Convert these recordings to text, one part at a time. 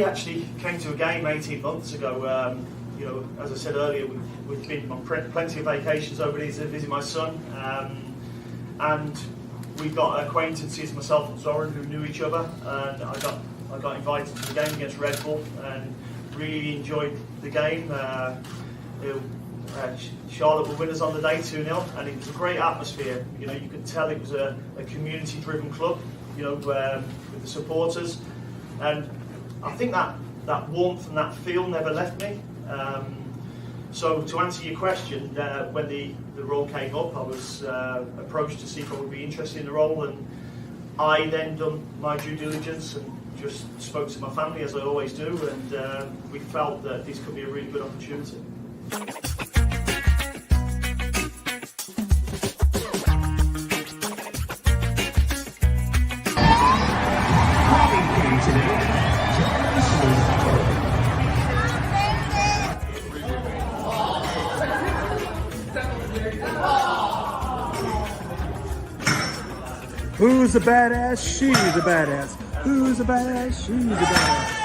actually came to a game 18 months ago. You know, as I said earlier, we've been on plenty of vacations over these to visit my son, and we got acquaintances, myself and Zoran, who knew each other, and I got invited to the game against Red Bull and really enjoyed the game. Charlotte were winners on the day 2-0, and it was a great atmosphere. You know, you could tell it was a community-driven club, you know, with the supporters, and I think that warmth and that feel never left me. So to answer your question, when the role came up, I was approached to see if I would be interested in the role, and I then done my due diligence and just spoke to my family, as I always do, and we felt that this could be a really good opportunity. Who's a badass? She's a badass. Who's a badass? She's a badass.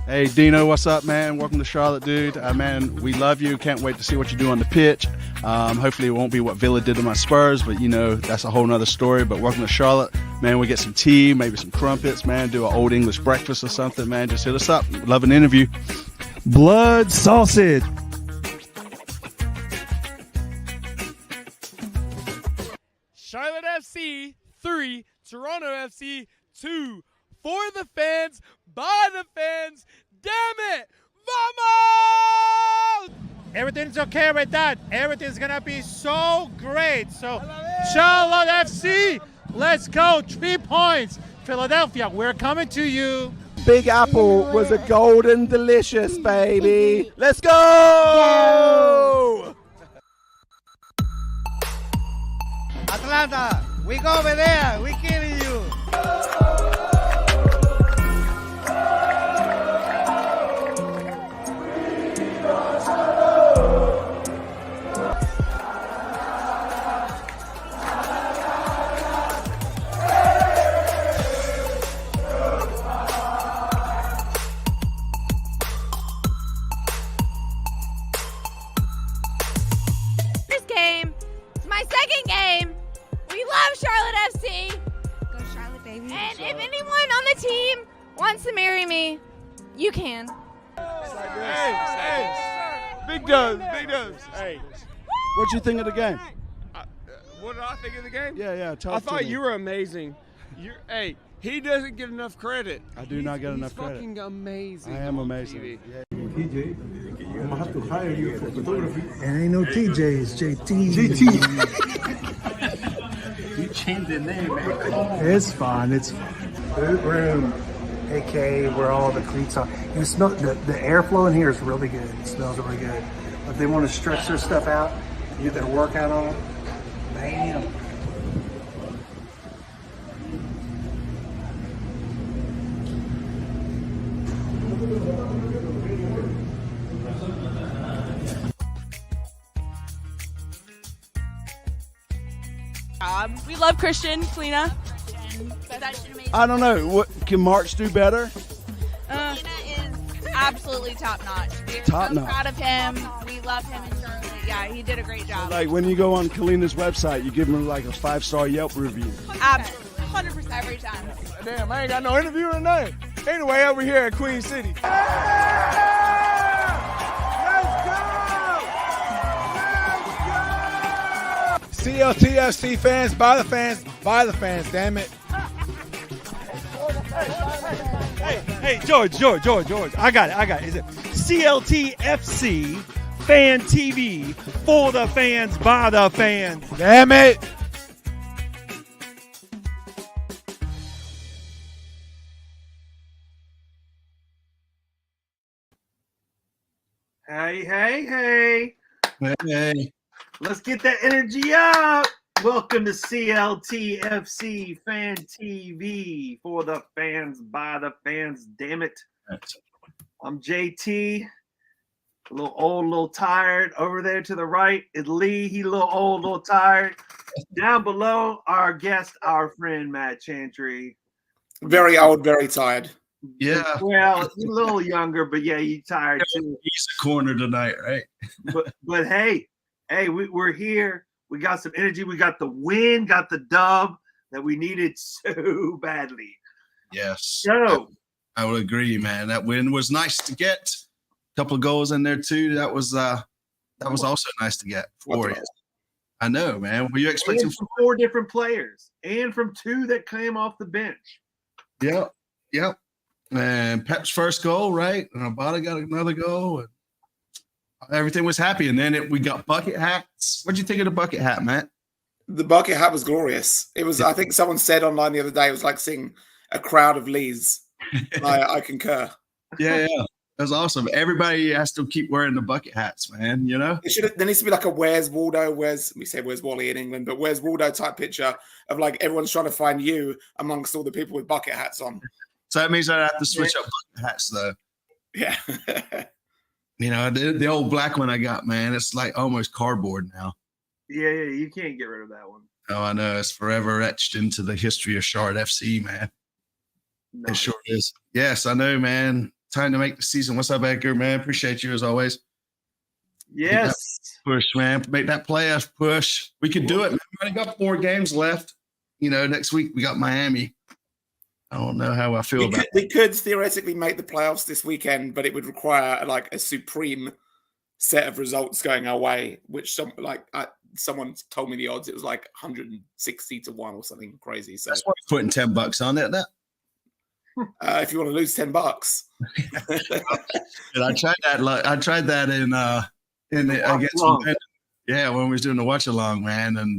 Hey Dino, what's up, man? Welcome to Charlotte, dude. Man, we love you. Can't wait to see what you do on the pitch. Hopefully it won't be what Villa did to my Spurs, but you know, that's a whole nother story. But welcome to Charlotte. Man, we get some tea, maybe some crumpets, man, do an old English breakfast or something, man. Just hit us up. Love an interview. Blood sausage. Charlotte FC 3, Toronto FC 2. For the fans, by the fans, damn it! Vamos! Everything's okay with that. Everything's gonna be so great. So, Charlotte FC, let's go. 3 points. Philadelphia, we're coming to you. Big Apple was a golden delicious, baby. Let's go! Atlanta, we go over there. We killing you. Second game. We love Charlotte FC. Go Charlotte, baby. And if anyone on the team wants to marry me, you can. Hey. Big dubs, big dubs. Hey. What'd you think of the game? What did I think of the game? Yeah, talk I to thought me. you were amazing. Hey, he doesn't get enough credit. I do not get enough credit. He's fucking amazing. I am on amazing. TV. Yeah. TJ, I'm gonna have to hire you for photography. It ain't no TJ, it's JT. You changed the name, man. It's fine. It's boot room, aka where all the cleats are. You smell the airflow in here is really good. It smells really good. If they want to stretch their stuff out, get their workout on it, bam. We love Christian, Selena. I don't know. What can March do better? Selena is absolutely top notch. We're Top so notch. proud of him. We love him in Charlotte. Yeah, he did a great job. Like when you go on Kalina's website, you give them like a 5-star Yelp review. Absolutely, 100% every time. Damn, I ain't got no interview or nothing. Anyway, over here at Queen City. CLTFC fans, by the fans, damn it. Hey, George. I got it. Is it CLTFC Fan TV for the fans, by the fans? Damn it. Hey. Hey. Let's get that energy up. Welcome to CLTFC Fan TV for the fans by the fans. Damn it! I'm JT. A little old, a little tired. Over there to the right is Lee. He a little old, a little tired. Down below, our guest, our friend Matt Chantry. Very old, very tired. Yeah. Well, you're a little younger, but yeah, you tired too. He's a corner tonight, right? but hey, we're here. We got some energy. We got the win, got the dub that we needed so badly. Yes. So I would agree, man. That win was nice to get. A couple of goals in there too. That was also nice to get for you. I know, man. Were you expecting from 4 different players and from 2 that came off the bench? Yep. And Pep's first goal, right? And Abada got another goal. And everything was happy. And then we got bucket hats. What'd you think of the bucket hat, Matt? The bucket hat was glorious. It was, I think someone said online the other day, it was like seeing a crowd of Lees. I concur. Yeah. That was awesome. Everybody has to keep wearing the bucket hats, man. You know? There needs to be like a Where's Waldo, where's Wally in England, but Where's Waldo type picture of like everyone's trying to find you amongst all the people with bucket hats on. So that means I have to switch up bucket hats, though. Yeah. You know, the old black one I got, man, it's like almost cardboard now. Yeah, you can't get rid of that one. Oh, I know. It's forever etched into the history of Charlotte FC, man. Nice. It sure is. Yes, I know, man. Time to make the season. What's up, Edgar, man? Appreciate you as always. Yes. Push, man. Make that playoff push. We could do it, man. We only got 4 games left. You know, next week we got Miami. I don't know how I feel about it. We could theoretically make the playoffs this weekend, but it would require like a supreme set of results going our way, which someone told me the odds. It was like 160 to 1 or something crazy. So that's why we're putting $10 on it. If you want to lose $10. And I tried that. I tried that against. Yeah, when we was doing the watch along, man, and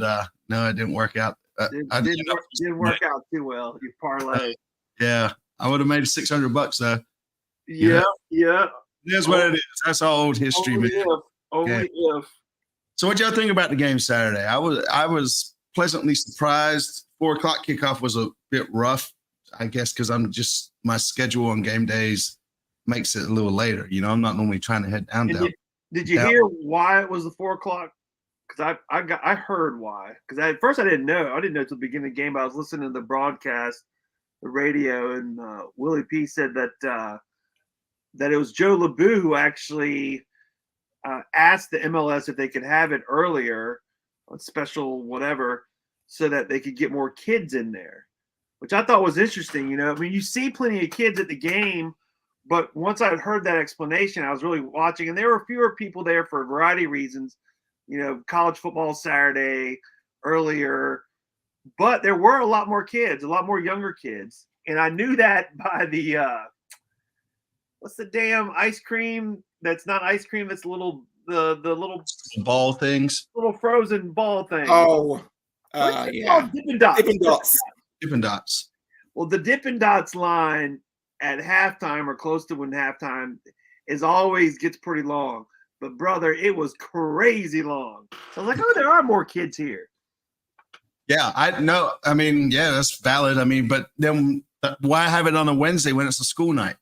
no, it didn't work out. Didn't work out too well. You parlay. Yeah, I would have made $600 though. Yeah. That's what it is. That's all old history, man. Only if. So, what y'all think about the game Saturday? I was pleasantly surprised. 4:00 kickoff was a bit rough, I guess, because my schedule on game days makes it a little later. You know, I'm not normally trying to head down. Did you hear why it was the 4:00? Because I heard why. Because at first I didn't know. I didn't know until the beginning of the game. But I was listening to the broadcast, the radio, and Willie P said that it was Joe LeBou who actually asked the MLS if they could have it earlier, on special whatever, so that they could get more kids in there, which I thought was interesting. You know, I mean, you see plenty of kids at the game, but once I heard that explanation, I was really watching, and there were fewer people there for a variety of reasons. You know, college football Saturday earlier, but there were a lot more kids, a lot more younger kids. And I knew that by the, what's the damn ice cream? That's not ice cream. That's the little ball things, little frozen ball thing. Oh, yeah. Dippin' Dots. Dippin' Dots. Well, the Dippin' Dots line at halftime or close to when halftime always gets pretty long. But brother, it was crazy long. So I was like, oh, there are more kids here. Yeah, I know. I mean, yeah, that's valid. I mean, but then why have it on a Wednesday when it's a school night?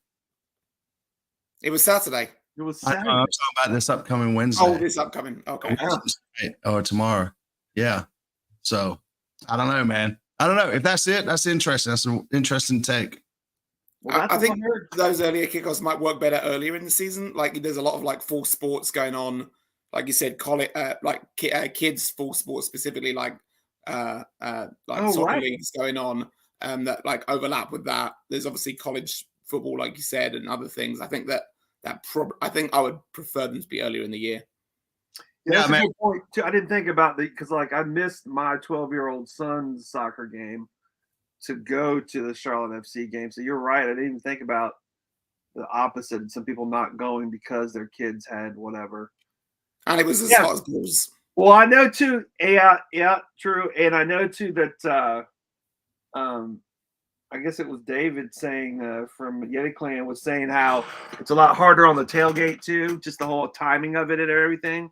It was Saturday. It was Saturday. I'm talking about this upcoming Wednesday. Oh, this upcoming. Okay. Or tomorrow. Yeah. So I don't know, man. I don't know. If that's it, that's interesting. That's an interesting take. Well, I think those earlier kickoffs might work better earlier in the season. Like there's a lot of like full sports going on, like you said, college, kids full sports specifically, like soccer leagues going on, that like overlap with that. There's obviously college football, like you said, and other things. I think I think I would prefer them to be earlier in the year. Yeah, that's a good point too. I didn't think about because like I missed my 12-year-old son's soccer game to go to the Charlotte FC game. So you're right. I didn't even think about the opposite. Some people not going because their kids had whatever. And it was as hot as balls. Well, I know too. Yeah, true. And I know too that I guess it was David saying from Yeti Clan was saying how it's a lot harder on the tailgate too, just the whole timing of it and everything.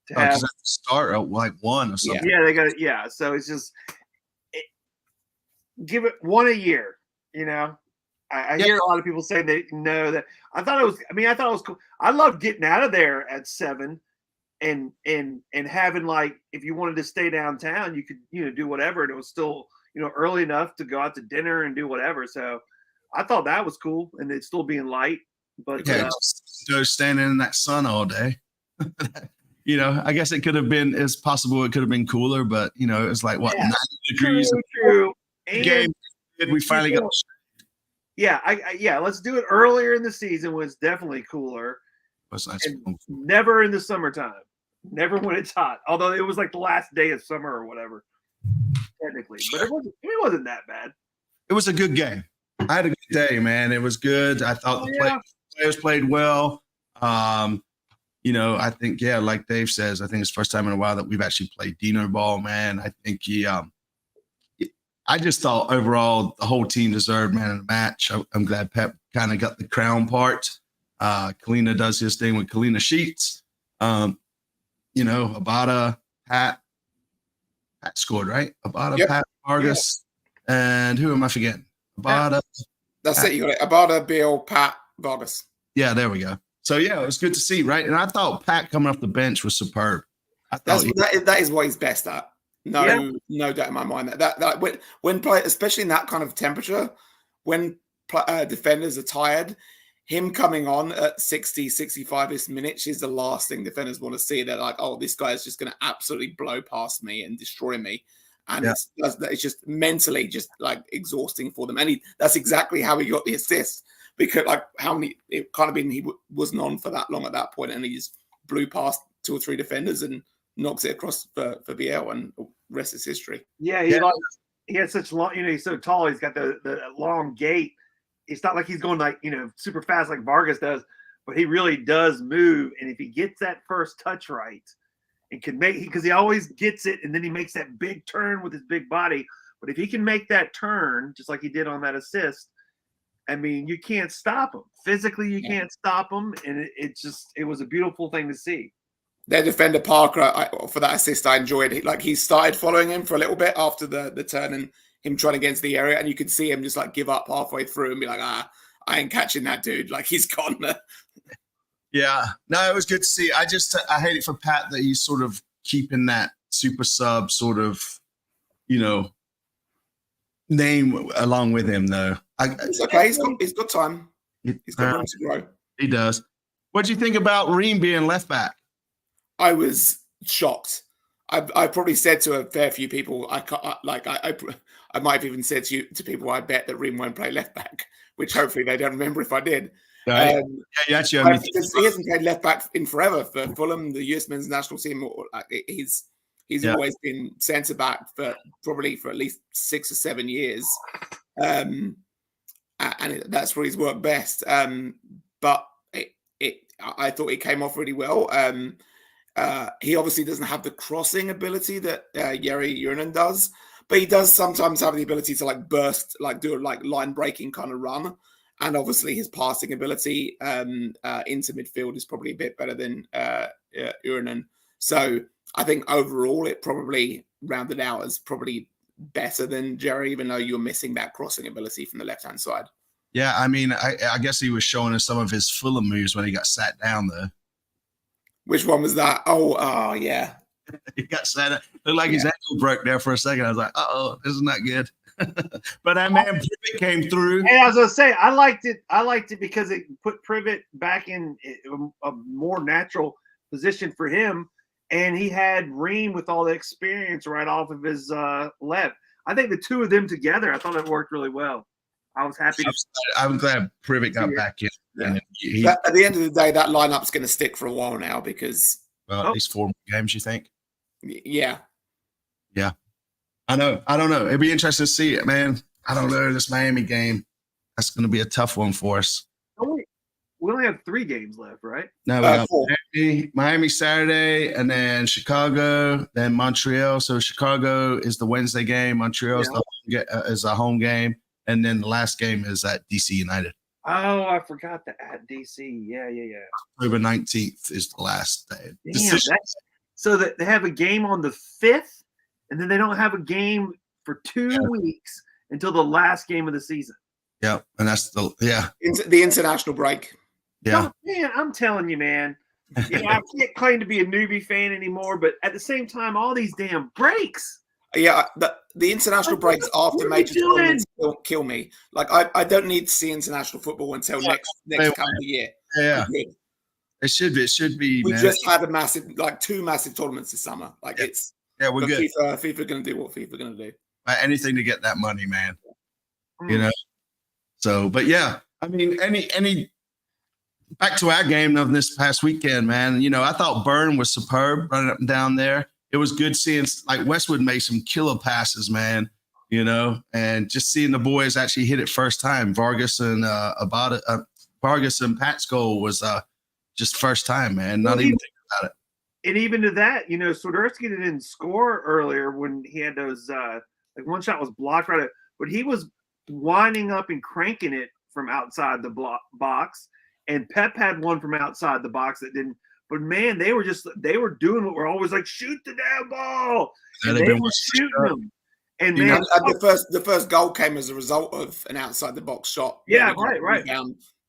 to have. Because at the start at like 1 or something. Yeah, they got it. Yeah, so it's just give it one a year. I hear a lot of people say they know that. I thought it was cool. I loved getting out of there at 7 and having, like, if you wanted to stay downtown, you could do whatever, and it was still early enough to go out to dinner and do whatever. So I thought that was cool, and it's still being light. But just go standing in that sun all day. I guess it could have been. It's possible it could have been cooler, but it's like 90 degrees. True. Game. We finally got. Yeah, let's do it earlier in the season when it's definitely cooler. That's nice. Never in the summertime. Never when it's hot. Although it was like the last day of summer or whatever, technically. But it wasn't that bad. It was a good game. I had a good day, man. It was good. I thought the players played well. I think, like Dave says, I think it's the first time in a while that we've actually played Dino ball, man. I think I just thought overall the whole team deserved man of the match. I'm glad Pep kind of got the crown part. Kalina does his thing with Kalina Sheets. Abada, Pat scored, right? Abada, Pat, Vargas, and who am I forgetting? Abada. That's it. You got it. Abada, Bill, Pat, Vargas. Yeah, there we go. So, it was good to see, right? And I thought Pat coming off the bench was superb. That is what he's best at. No doubt in my mind that when play, especially in that kind of temperature, when defenders are tired, him coming on at 60, 65 minutes is the last thing defenders want to see. They're like, oh, this guy is just going to absolutely blow past me and destroy me. And it's just mentally just like exhausting for them. And that's exactly how he got the assist, because it kind of been he wasn't on for that long at that point, and he just blew past 2 or 3 defenders and knocks it across for BL, and the rest is history. Yeah, he had such long, he's so tall, he's got the long gait. It's not like he's going like, super fast like Vargas does, but he really does move. And if he gets that first touch right and can because he always gets it, and then he makes that big turn with his big body. But if he can make that turn, just like he did on that assist, I mean, you can't stop him. Physically, you can't stop him. And it was a beautiful thing to see. Their defender Parker, for that assist, I enjoyed it. Like, he started following him for a little bit after the turn and him trying against the area, and you could see him just like give up halfway through and be like, I ain't catching that dude. Like, he's gone. Yeah, no, it was good to see. I hate it for Pat that he's sort of keeping that super sub sort of, name along with him though. It's okay. He's got time. He's got room to grow. He does. What do you think about Ream being left back? I was shocked. I probably said to a fair few people, I might have even said to people, I bet that Ream won't play left back, which hopefully they don't remember if I did. Right. Because he hasn't played left back in forever for Fulham, the US men's national team. He's always been centre back for at least 6 or 7 years, and that's where he's worked best. But I thought he came off really well. He obviously doesn't have the crossing ability that Jere Yrinen does, but he does sometimes have the ability to like burst, like do a like line breaking kind of run. And obviously his passing ability into midfield is probably a bit better than Yrinen. So I think overall it probably rounded out as probably better than Jere, even though you're missing that crossing ability from the left-hand side. Yeah, I mean, I guess he was showing us some of his Fulham moves when he got sat down there. Which one was that? Oh, yeah. He got sat down. Looked like his ankle broke there for a second. I was like, this is not good. But that man Privet came through. Hey, I was gonna say I liked it because it put Privet back in a more natural position for him, and he had Ream with all the experience right off of his left. I think the two of them together, I thought it worked really well. I was happy. I'm glad Privet got back in. Yeah. At the end of the day, that lineup's going to stick for a while now because at least 4 games, you think? Yeah. Yeah. I don't know. It'd be interesting to see it, man. I don't know. This Miami game, that's going to be a tough one for us. We only have 3 games left, right? No, we got Miami Saturday, and then Chicago, then Montreal. So Chicago is the Wednesday game. Montreal is a home game. And then the last game is at DC United. Oh, I forgot that at DC. Yeah. October 19th is the last day. Damn, so that they have a game on the 5th, and then they don't have a game for 2 weeks until the last game of the season. Yeah, and that's the the international break. Yeah, man, I'm telling you, man. You know, I can't claim to be a newbie fan anymore, but at the same time, all these damn breaks. Yeah, the international breaks after major tournaments kill me. Like I don't need to see international football until next calendar year. Yeah. It should be. We man. just had two massive tournaments this summer. Like it's we're good. FIFA going to do what FIFA going to do. Anything to get that money, man. You know. So, but yeah, I mean, any. Back to our game of this past weekend, man. You know, I thought Byrne was superb running up and down there. It was good seeing like Westwood made some killer passes, man. You know, and just seeing the boys actually hit it first time. Vargas and Vargas and Pat's goal was just first time, man. Not even thinking about it. And even to that, you know, Swiderski didn't score earlier when he had those like one shot was blocked right, but he was winding up and cranking it from outside the box. And Pep had one from outside the box that didn't. But man, they were doing what we're always like, shoot the damn ball. And they were shooting them. And man, the first goal came as a result of an outside the box shot. Yeah, right.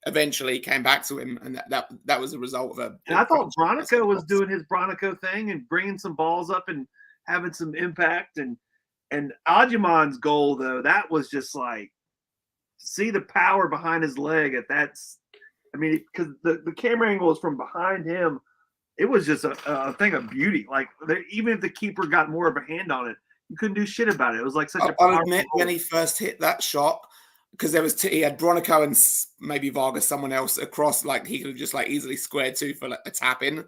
Eventually came back to him, and that was a result of And I thought Bronico was doing his Bronico thing and bringing some balls up and having some impact. And Adjaman's goal though, that was just like see the power behind his leg at that. I mean, because the camera angle was from behind him, it was just a thing of beauty. Like even if the keeper got more of a hand on it, you couldn't do shit about it. It was like such a. I'll admit when he first hit that shot, because he had Bronico and maybe Vargas, someone else across, like he could have just like easily squared two for like a tap in.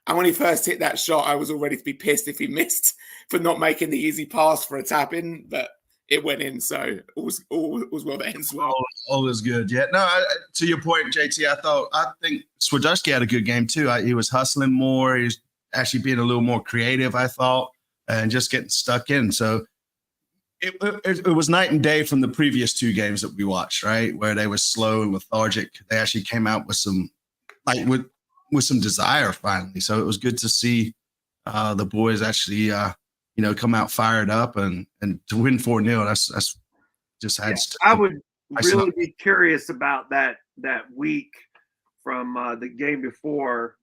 And when he first hit that shot, I was all ready to be pissed if he missed for not making the easy pass for a tap in, but it went in, so all was well that ends well. All is good. Yeah. No, to your point, JT, I think Swiderski had a good game too. He was hustling more. He was actually being a little more creative, I thought, and just getting stuck in. So it was night and day from the previous two games that we watched, right? Where they were slow and lethargic. They actually came out with some, like with some desire finally. So it was good to see the boys actually, come out fired up and to win 4-0. That's just had. I would really be curious about that week from the game before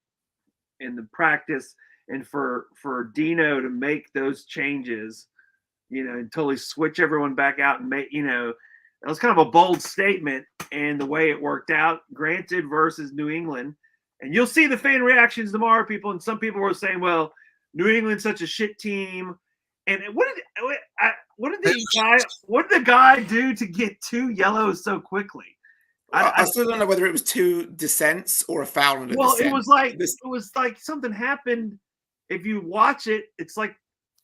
in the practice, and for Dino to make those changes, until he switch everyone back out and make, it was kind of a bold statement, and the way it worked out, granted, versus New England. And you'll see the fan reactions tomorrow, people. And some people were saying, well, New England's such a shit team. And what did the guy do to get 2 yellows so quickly? I still don't know whether it was 2 dissents or a foul on a dissent. It was like something happened. If you watch it, it's like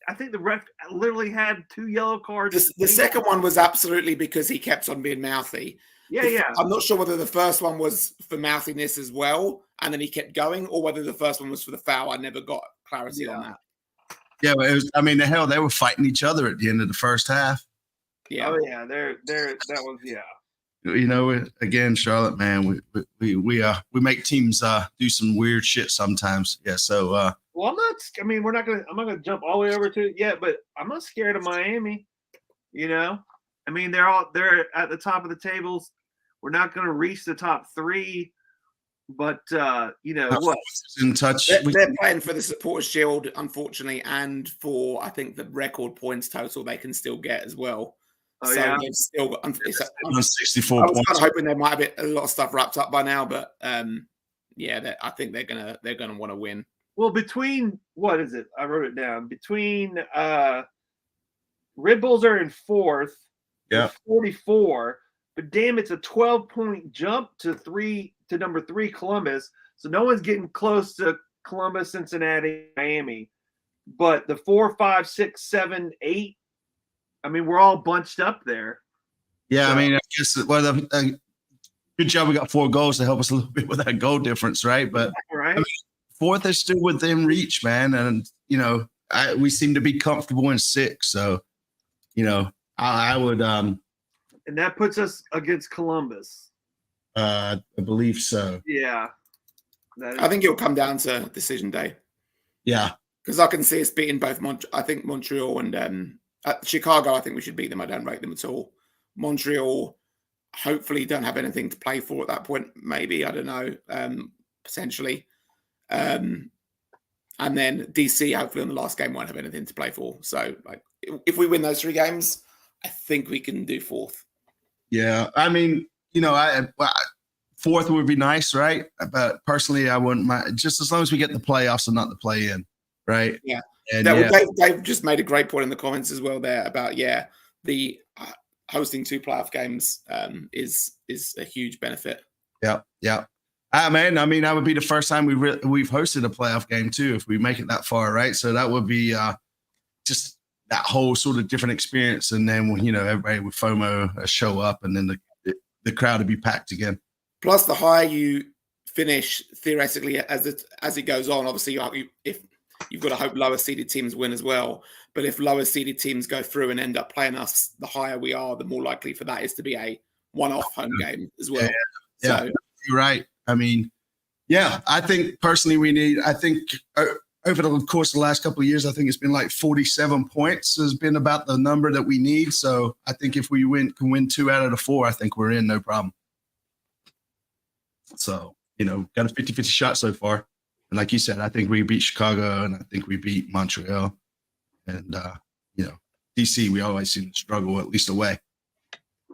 I think the ref literally had 2 yellow cards. The second one was absolutely because he kept on being mouthy. Yeah. I'm not sure whether the first one was for mouthiness as well, and then he kept going, or whether the first one was for the foul. I never got clarity on that. Yeah, but it was. I mean, the hell, they were fighting each other at the end of the first half. Yeah. Oh yeah, that was Again, Charlotte, man, we make teams do some weird shit sometimes. Yeah. So. Well, I'm not gonna jump all the way over to it yet, but I'm not scared of Miami. I mean, they're at the top of the tables. We're not gonna reach the top 3. But what? In touch. They're playing for the Supporters' Shield, unfortunately, and for I think the record points total they can still get as well. Oh, so yeah. they've still got 64 points. I was points. kind of hoping there might have been a lot of stuff wrapped up by now, but I think they're gonna want to win. Well, between what is it? I wrote it down. Between Red Bulls are in 4th, yeah, 44. But damn, it's a 12-point jump to number 3 Columbus. So no one's getting close to Columbus, Cincinnati, Miami. But the 4, 5, 6, 7, 8. I mean, we're all bunched up there. Yeah, so, I mean, I guess good job we got 4 goals to help us a little bit with that goal difference, right? But right. I mean, 4th is still within reach, man, and we seem to be comfortable in 6. So, I would. And that puts us against Columbus. I believe so. Yeah. I think it'll come down to decision day. Yeah. Because I can see us beating both I think Montreal and Chicago. I think we should beat them. I don't rate them at all. Montreal hopefully don't have anything to play for at that point. Maybe, I don't know, potentially. And then DC hopefully on the last game won't have anything to play for. So like if we win those 3 games, I think we can do 4th. Yeah, I mean, I 4th would be nice, right? But personally, I wouldn't mind, just as long as we get the playoffs and not the play-in, right? Yeah. And Dave just made a great point in the comments as well there about the hosting 2 playoff games is a huge benefit. Yeah. Man, I mean, that would be the first time we've hosted a playoff game too, if we make it that far, right? So that would be just that whole sort of different experience, and then everybody would FOMO show up, and then the crowd would be packed again. Plus, the higher you finish theoretically as it goes on, obviously, if you've got to hope lower seeded teams win as well. But if lower seeded teams go through and end up playing us, the higher we are, the more likely for that is to be a one-off home game as well. Yeah, So, you're right. I mean, I think personally over the course of the last couple of years, I think it's been like 47 points has been about the number that we need. So I think if we can win 2 out of the 4, I think we're in, no problem. So, got a 50-50 shot so far. And like you said, I think we beat Chicago, and I think we beat Montreal. And, DC, we always seem to struggle, at least away.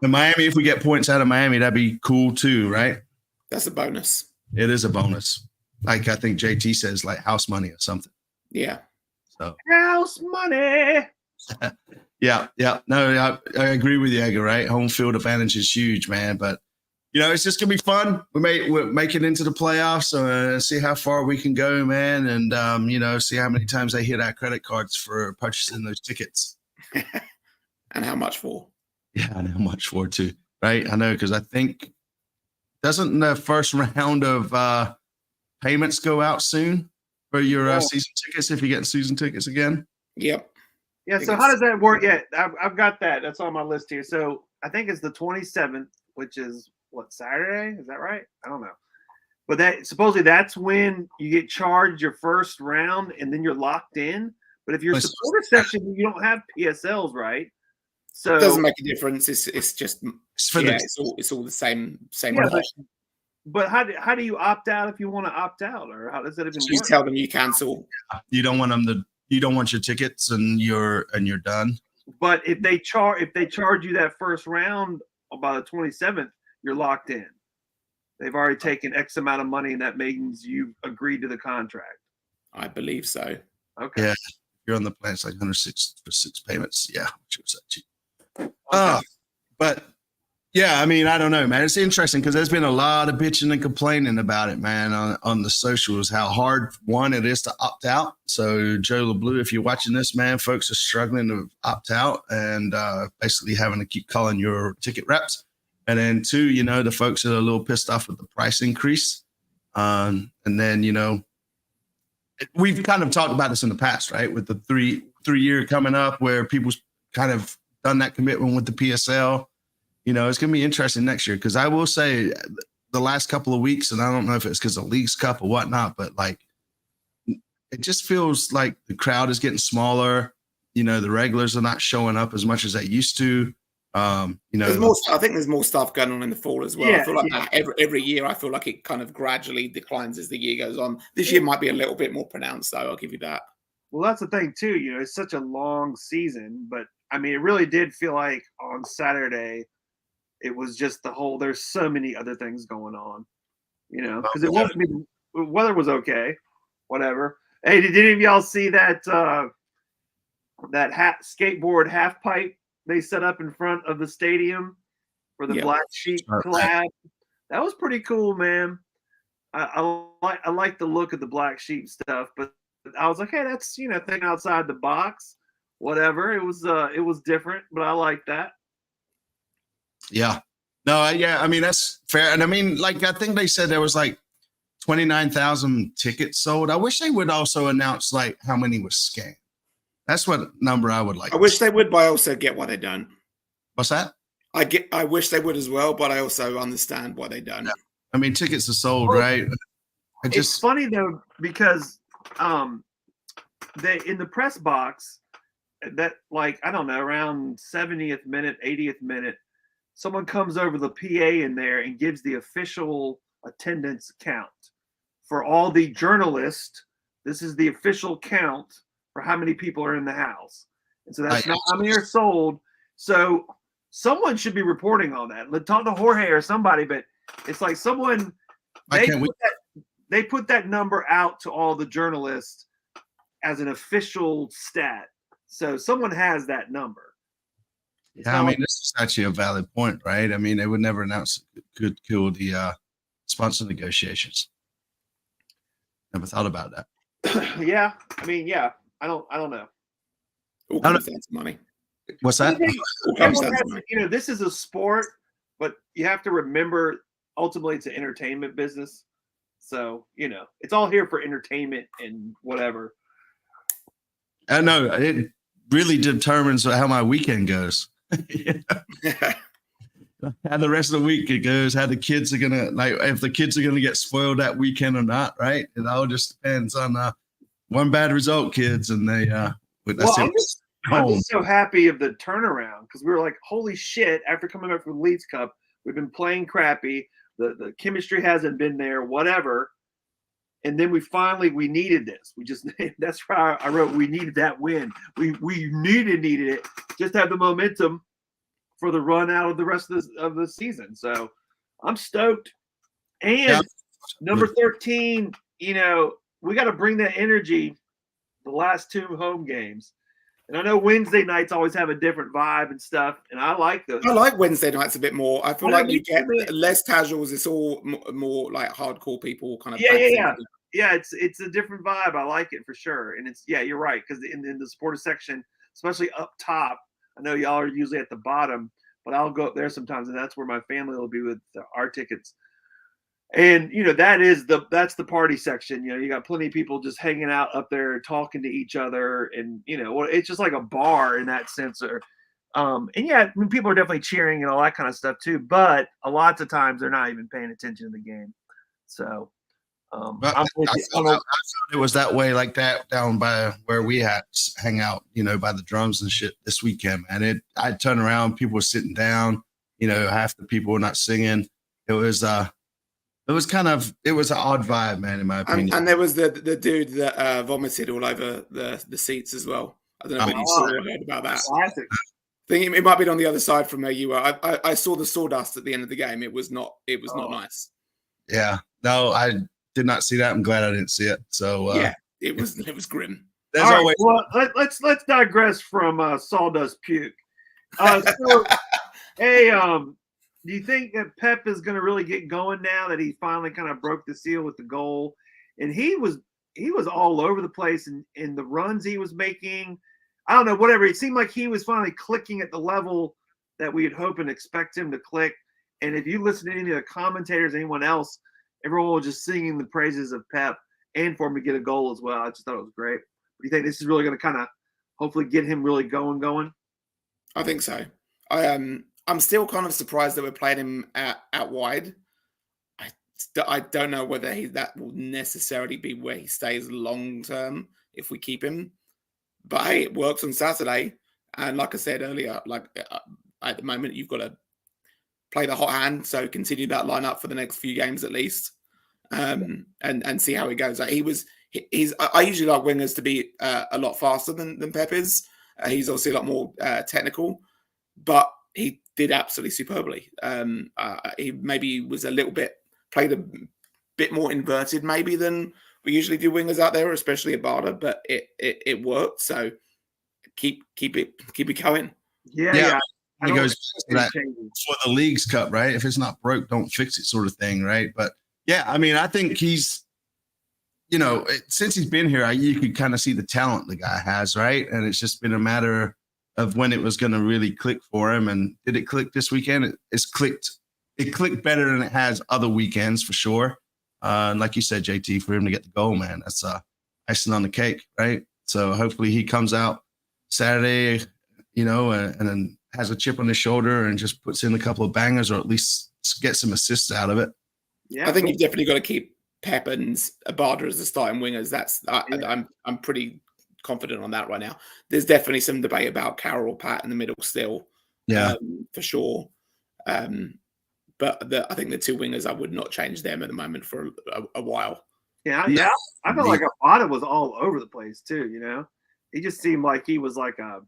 And Miami, if we get points out of Miami, that'd be cool too, right? that's a bonus. It is a bonus. Like I think JT says, like house money or something. Yeah. So house money. Yeah. No, I agree with you, Edgar, right? Home field advantage is huge, man. But, it's just going to be fun. We're making it into the playoffs, see how far we can go, man. And, see how many times they hit our credit cards for purchasing those tickets. And how much for? Yeah, and how much for, too. Right? I know, because I think, doesn't the first round of payments go out soon for your season tickets if you get season tickets again? Yep. Yeah, so how does that work? Yeah, I've got that. That's on my list here. So I think it's the 27th, which is Saturday? Is that right? I don't know. But that supposedly that's when you get charged your first round and then you're locked in. But if you're a supporter section, you don't have PSLs, right? So it doesn't make a difference. It's just it's all the same. Yeah, but how do you opt out if you want to opt out, or how does that even work? You tell them you cancel. You don't want you don't want your tickets and you're done. But if they charge you that first round by the 27th, you're locked in. They've already taken X amount of money, and that means you've agreed to the contract. I believe so. Okay. Yeah, you're on the plan. It's like 106 for 6 payments. Yeah, which was that cheap. But yeah, I mean, I don't know, man. It's interesting because there's been a lot of bitching and complaining about it, man, on the socials, how hard it is to opt out. So Joe LeBlue, if you're watching this, man, folks are struggling to opt out and basically having to keep calling your ticket reps. And then 2, the folks are a little pissed off with the price increase. And then, we've kind of talked about this in the past, right? With the three-year coming up where people's kind of done that commitment with the PSL. It's going to be interesting next year because I will say the last couple of weeks, and I don't know if it's because of Leagues Cup or whatnot, but like it just feels like the crowd is getting smaller. The regulars are not showing up as much as they used to. There's more. I think there's more stuff going on in the fall as well. Yeah, I feel like every year, I feel like it kind of gradually declines as the year goes on. This year might be a little bit more pronounced, though. I'll give you that. Well, that's the thing too. It's such a long season, but I mean, it really did feel like on Saturday, it was just the whole. There's so many other things going on, because it won't be. The weather was okay, whatever. Hey, did any of y'all see that skateboard half pipe they set up in front of the stadium for the Black Sheep collab? That was pretty cool, man. I like the look of the Black Sheep stuff, but I was like, hey, that's thinking outside the box. Whatever. It was different, but I like that. Yeah. No, yeah. I mean, that's fair. And I mean, like, I think they said there was like 29,000 tickets sold. I wish they would also announce like how many was scanned. That's what number I would like. I wish they would, but I also get why they don't. What's that? I wish they would as well, but I also understand why they don't. Yeah. I mean, tickets are sold, right? It's funny though, because they in the press box that like I don't know around 70th minute, 80th minute, someone comes over the PA in there and gives the official attendance count for all the journalists. This is the official count for how many people are in the house, and so that's not how many are sold. So someone should be reporting on that. Let's talk to Jorge or somebody, but it's like someone they put that number out to all the journalists as an official stat. So someone has that number. Yeah, I mean, this is actually a valid point, right? I mean, they would never announce could kill the sponsor negotiations. Never thought about that. Yeah, I mean, yeah, I don't know. All comes down to money. What's that? You know, this is a sport, but you have to remember ultimately it's an entertainment business. So, you know, it's all here for entertainment and whatever. I know it really determines how my weekend goes. How the rest of the week it goes, how the kids are gonna if the kids are gonna get spoiled that weekend or not, right? It all just depends on one bad result, kids, and they I'm just so happy of the turnaround because we were like, holy shit, after coming back from the Leeds Cup, we've been playing crappy, the chemistry hasn't been there, whatever. And then we needed this. We just that's why I wrote we needed that win. We needed it just to have the momentum for the run out of the rest of the season. So I'm stoked. And number 13, you know, we got to bring that energy the last 2 home games. And I know Wednesday nights always have a different vibe and stuff, and I like those. I like Wednesday nights a bit more. I feel like you get less casuals. It's all more like hardcore people kind of. Yeah. It's a different vibe. I like it for sure. And you're right because in the supporter section, especially up top, I know y'all are usually at the bottom, but I'll go up there sometimes, and that's where my family will be with our tickets. And you know that's the party section. You know, you got plenty of people just hanging out up there, talking to each other, and you know, it's just like a bar in that sense. And yeah, I mean, people are definitely cheering and all that kind of stuff too. But a lot of times they're not even paying attention to the game. So I thought it was that way, like that down by where we hang out. You know, by the drums and shit this weekend, man. I'd turn around, people were sitting down. You know, half the people were not singing. It was it was an odd vibe, man, in my opinion. And there was the dude that vomited all over the seats as well. I don't know if you saw or heard about that. Classic. I think it might be on the other side from where you were. I saw the sawdust at the end of the game. It was not nice. Yeah. No, I did not see that. I'm glad I didn't see it. So yeah, it was grim. There's always well, let's digress from sawdust puke. So hey, do you think that Pep is going to really get going now that he finally kind of broke the seal with the goal? And he was all over the place in the runs he was making. I don't know, whatever. It seemed like he was finally clicking at the level that we had hoped and expect him to click. And if you listen to any of the commentators, anyone else, everyone was just singing the praises of Pep and for him to get a goal as well. I just thought it was great. Do you think this is really going to kind of hopefully get him really going? I think so. I'm still kind of surprised that we're playing him out wide. I don't know whether that will necessarily be where he stays long term if we keep him. But hey, it works on Saturday. And like I said earlier, at the moment, you've got to play the hot hand. So continue that lineup for the next few games at least, and see how it goes. I usually like wingers to be a lot faster than Pep is. He's obviously a lot more technical, but he did absolutely superbly. He maybe was played a bit more inverted maybe than we usually do wingers out there, especially at Barda, but it worked. So keep it going. Yeah. It goes to that for the Leagues Cup, right? If it's not broke, don't fix it, sort of thing, right? But yeah, I mean, I think he's, you know, since he's been here, you could kind of see the talent the guy has, right? And it's just been a matter of when it was going to really click for him. And did it click this weekend? It clicked better than it has other weekends for sure. And like you said, JT, for him to get the goal, man, that's icing on the cake, right? So hopefully he comes out Saturday, you know, and then has a chip on his shoulder and just puts in a couple of bangers, or at least get some assists out of it. Yeah, I think you've definitely got to keep Pep and Abada as the starting wingers. I'm pretty confident on that right now. There's definitely some debate about Carroll or Pat in the middle still, for sure. But I think the two wingers, I would not change them at the moment for a while. Yeah. I felt like Abada was all over the place too. You know, he just seemed like he was like a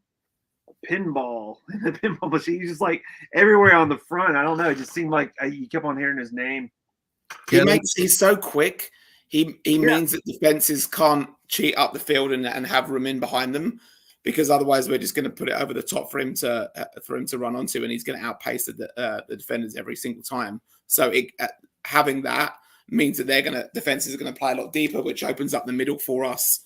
pinball in the pinball machine. He's just like everywhere on the front. I don't know. It just seemed like you kept on hearing his name. He's so quick. He means that defenses can't cheat up the field and have room in behind them, because otherwise we're just going to put it over the top for him to run onto, and he's going to outpace the defenders every single time. So having that means that defenses are going to play a lot deeper, which opens up the middle for us.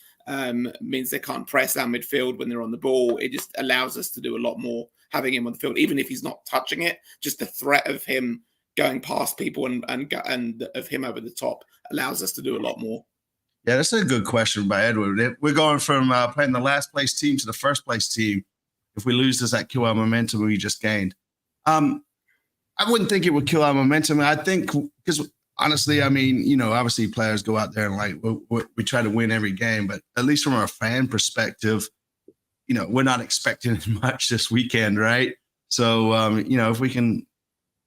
Means they can't press our midfield when they're on the ball. It just allows us to do a lot more having him on the field, even if he's not touching it. Just the threat of him going past people and of him over the top allows us to do a lot more. Yeah, that's a good question by Edward. We're going from playing the last place team to the first place team. If we lose, does that kill our momentum we just gained? I wouldn't think it would kill our momentum. I think because honestly, I mean, you know, obviously players go out there and like we try to win every game, but at least from a fan perspective, you know, we're not expecting much this weekend, right? So, you know, if we can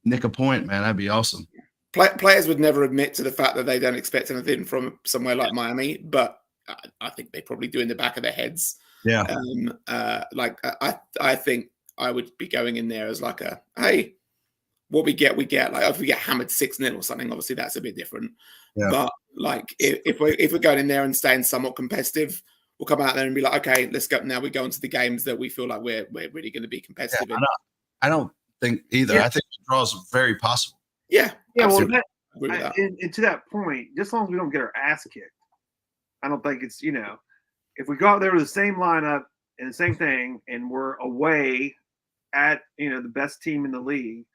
nick a point, man, that'd be awesome. Players would never admit to the fact that they don't expect anything from somewhere like Miami, but I think they probably do in the back of their heads. Yeah. I think I would be going in there as like hey, what we get. Like if we get hammered 6-0 or something, obviously that's a bit different. Yeah. But like if we're going in there and staying somewhat competitive, we'll come out there and be like, okay, let's go. Now we go into the games that we feel like we're really going to be competitive in. I don't think either. Yeah. I think the draw is very possible. Yeah. Well, and to that point, just as long as we don't get our ass kicked, I don't think it's, you know, if we go out there with the same lineup and the same thing, and we're away at, you know, the best team in the league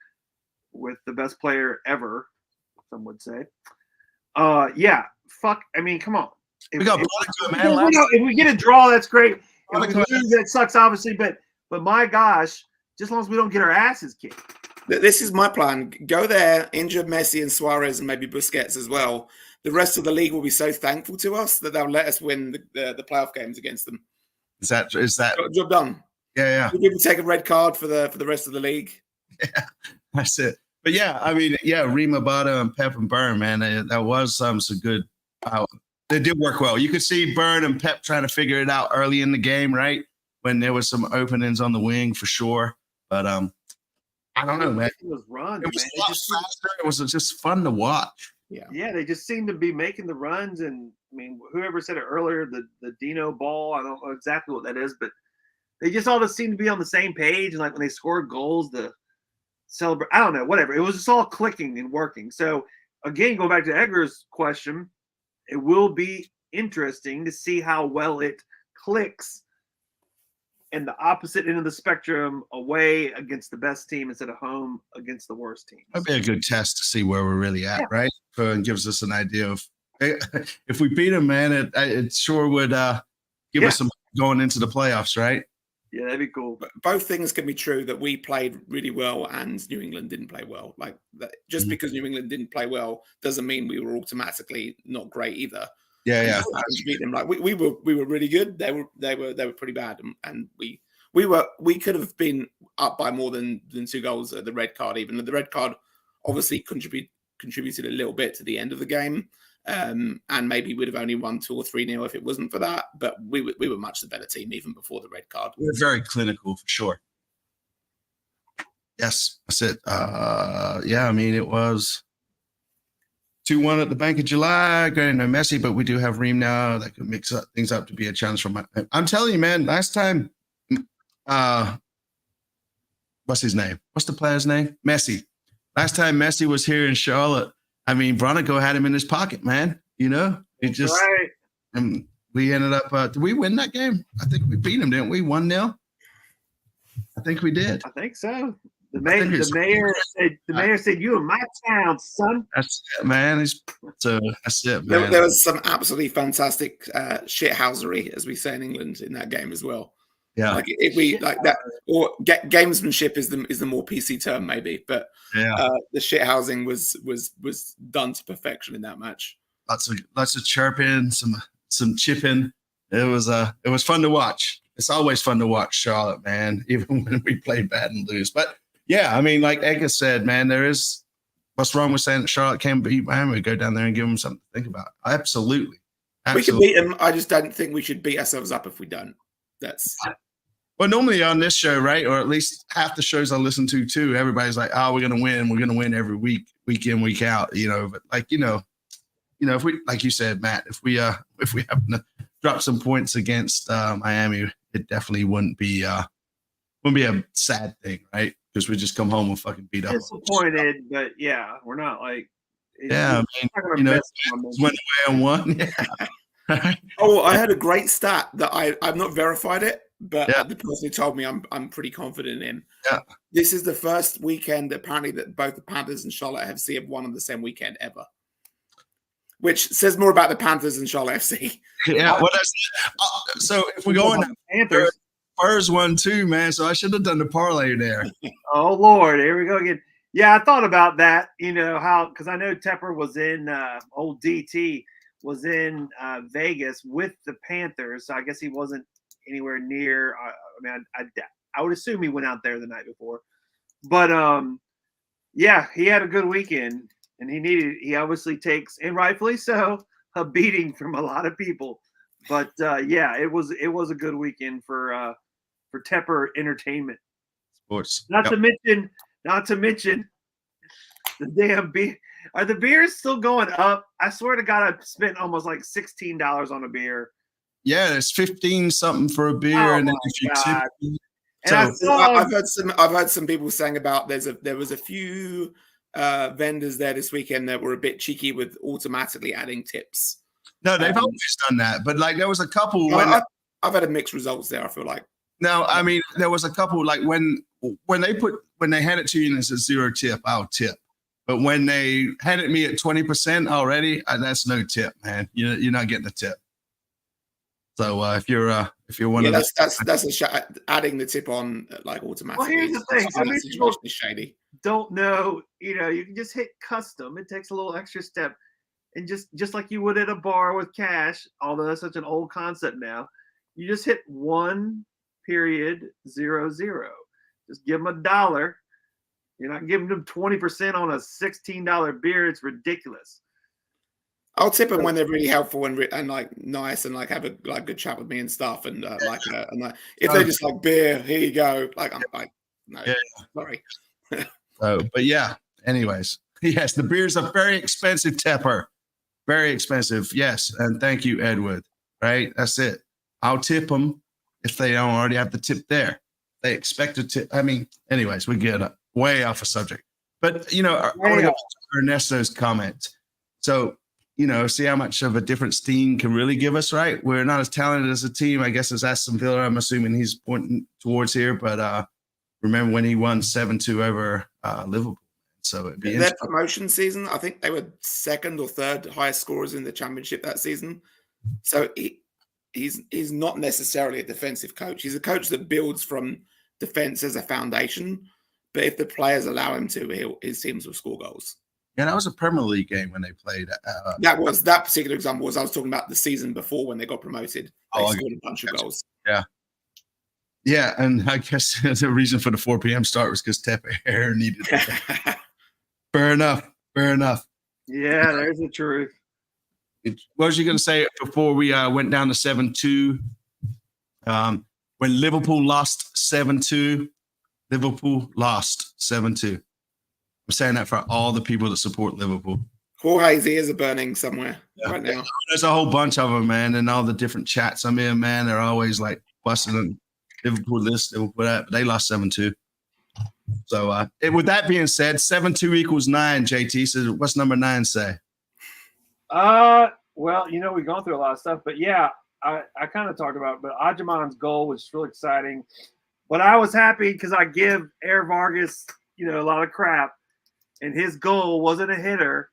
with the best player ever, some would say. Yeah, fuck. I mean, come on. If we get a draw, that's great. If we lose, that sucks, obviously. But my gosh, just as long as we don't get our asses kicked. This is my plan. Go there, injure Messi and Suarez and maybe Busquets as well. The rest of the league will be so thankful to us that they'll let us win the playoff games against them. Is that job done? Yeah. We'll give take a red card for the rest of the league. Yeah, that's it. But yeah, I mean, yeah, Rima, Bada, and Pep and Byrne, man, that was some good. They did work well. You could see Byrne and Pep trying to figure it out early in the game, right? When there was some openings on the wing for sure. But I don't know, man. It was runs, it was man. Faster. It was just fun to watch. Yeah, they just seem to be making the runs. And I mean, whoever said it earlier, the Dino ball, I don't know exactly what that is, but they just all just seem to be on the same page. And like when they scored goals, the celebrate, I don't know, whatever. It was just all clicking and working. So again, going back to Edgar's question, it will be interesting to see how well it clicks and the opposite end of the spectrum, away against the best team instead of home against the worst team. That'd be a good test to see where we're really at, right? And gives us an idea of if we beat them, man, it sure would give us some going into the playoffs, right? Yeah, that'd be cool. But both things can be true, that we played really well and New England didn't play well. Like just because New England didn't play well doesn't mean we were automatically not great either. Yeah. Beat them. Like we were really good. They were pretty bad, and we could have been up by more than 2 goals at the red card. Even the red card obviously contributed a little bit to the end of the game, and maybe we'd have only won 2 or 3-0 if it wasn't for that. But we were much the better team even before the red card. We were very clinical for sure. Yes, that's it. Yeah, I mean it was 2-1 at the Bank of July. Granted, no Messi, but we do have Ream now that could mix things up to be a challenge for my. I'm telling you, man. Last time, what's his name? What's the player's name? Messi. Last time Messi was here in Charlotte, I mean, Bronico had him in his pocket, man. You know, it just. Right. And we ended up. Did we win that game? I think we beat him, didn't we? 1-0. I think we did. I think so. The mayor said, "You in my town, son." That's it, man. That's it, man. There was some absolutely fantastic shithousery, as we say in England, in that game as well. Yeah, like we like that, or gamesmanship is the more PC term, maybe. But the shithousing was done to perfection in that match. Lots of chirping, some chipping. it was fun to watch. It's always fun to watch Charlotte, man, even when we play bad and lose. But yeah, I mean, like Edgar said, man, there is what's wrong with saying that Charlotte can beat Miami? Go down there and give them something to think about. Absolutely. We can beat them. I just don't think we should beat ourselves up if we don't. That's well, normally on this show, right? Or at least half the shows I listen to too, everybody's like, oh, we're gonna win. We're gonna win every week, week in, week out, you know. But like, you know, if we, like you said, Matt, if we happen to drop some points against Miami, it definitely wouldn't be a sad thing, right? Because we just come home and fucking beat up. Disappointed, but yeah, we're not like. Yeah, I mean, went away on one. Yeah. Oh, I had a great stat that I've not verified it, but the person who told me I'm pretty confident in. Yeah. This is the first weekend apparently that both the Panthers and Charlotte FC have won on the same weekend ever. Which says more about the Panthers and Charlotte FC. Yeah, well, so if we go in Panthers, Spurs won too, man. So I should have done the parlay there. Oh Lord, here we go again. Yeah, I thought about that. You know how, because I know Tepper was in old DT was in Vegas with the Panthers, so I guess he wasn't anywhere near. I mean, I would assume he went out there the night before, but yeah, he had a good weekend. And he obviously takes, and rightfully so, a beating from a lot of people. But yeah, it was a good weekend for Tepper Entertainment. Sports. Not to mention the damn beer. Are the beers still going up? I swear to God, I spent almost like $16 on a beer. Yeah, it's 15 something for a beer, and then if you tip. I've heard some people saying about there was a few vendors there this weekend that were a bit cheeky with automatically adding tips. No, they've always done that, but like there was a couple. I've had mixed results there. I feel like. No, I mean there was a couple like when they hand it to you and it says 0 tip, I'll tip. But when they handed me at 20% already, that's no tip, man. You're not getting a tip. So if you're one of that's adding the tip on like automatically. Well, here's the thing: some people is shady. Don't know. You know, you can just hit custom. It takes a little extra step, and just like you would at a bar with cash, although that's such an old concept now, you just hit 1.00. Just give them $1. You're not giving them 20% on a $16 beer. It's ridiculous. I'll tip them when they're really helpful and like nice and like have a like good chat with me and stuff and if they're just like beer, here you go. Like I'm like no, sorry. But yeah. Anyways, yes, the beers are very expensive, Tepper. Very expensive. Yes, and thank you, Edward. Right, that's it. I'll tip them if they don't already have the tip there. They expect a tip. I mean, anyways, we get way off a subject. But I want to go to Ernesto's comment. So. See how much of a difference Steen can really give us, right? We're not as talented as a team, I guess, as Aston Villa. I'm assuming he's pointing towards here. But remember when he won 7-2 over Liverpool? So it'd be their promotion season. I think they were second or third highest scorers in the championship that season. So he's not necessarily a defensive coach. He's a coach that builds from defense as a foundation. But if the players allow him to, his teams will score goals. Yeah, that was a Premier League game when they played. That particular example was I was talking about the season before when they got promoted. They scored a bunch of goals. Yeah. Yeah, and I guess the reason for the 4 p.m. start was because Tepper needed it. Fair enough. Yeah, there's the truth. What was you going to say before we went down to 7-2? When Liverpool lost 7-2, Liverpool lost 7-2. I'm saying that for all the people that support Liverpool. Jorge's ears are burning somewhere right now. There's a whole bunch of them, man, and all the different chats I'm in, man. They're always like busting them. Liverpool this, Liverpool that, but they lost 7-2. So with that being said, 7-2 equals 9, JT. So what's number 9 say? Well, we've gone through a lot of stuff, but yeah, I kind of talked about it, but Ajiman's goal was really exciting. But I was happy because I give Air Vargas, a lot of crap. And his goal wasn't a hitter,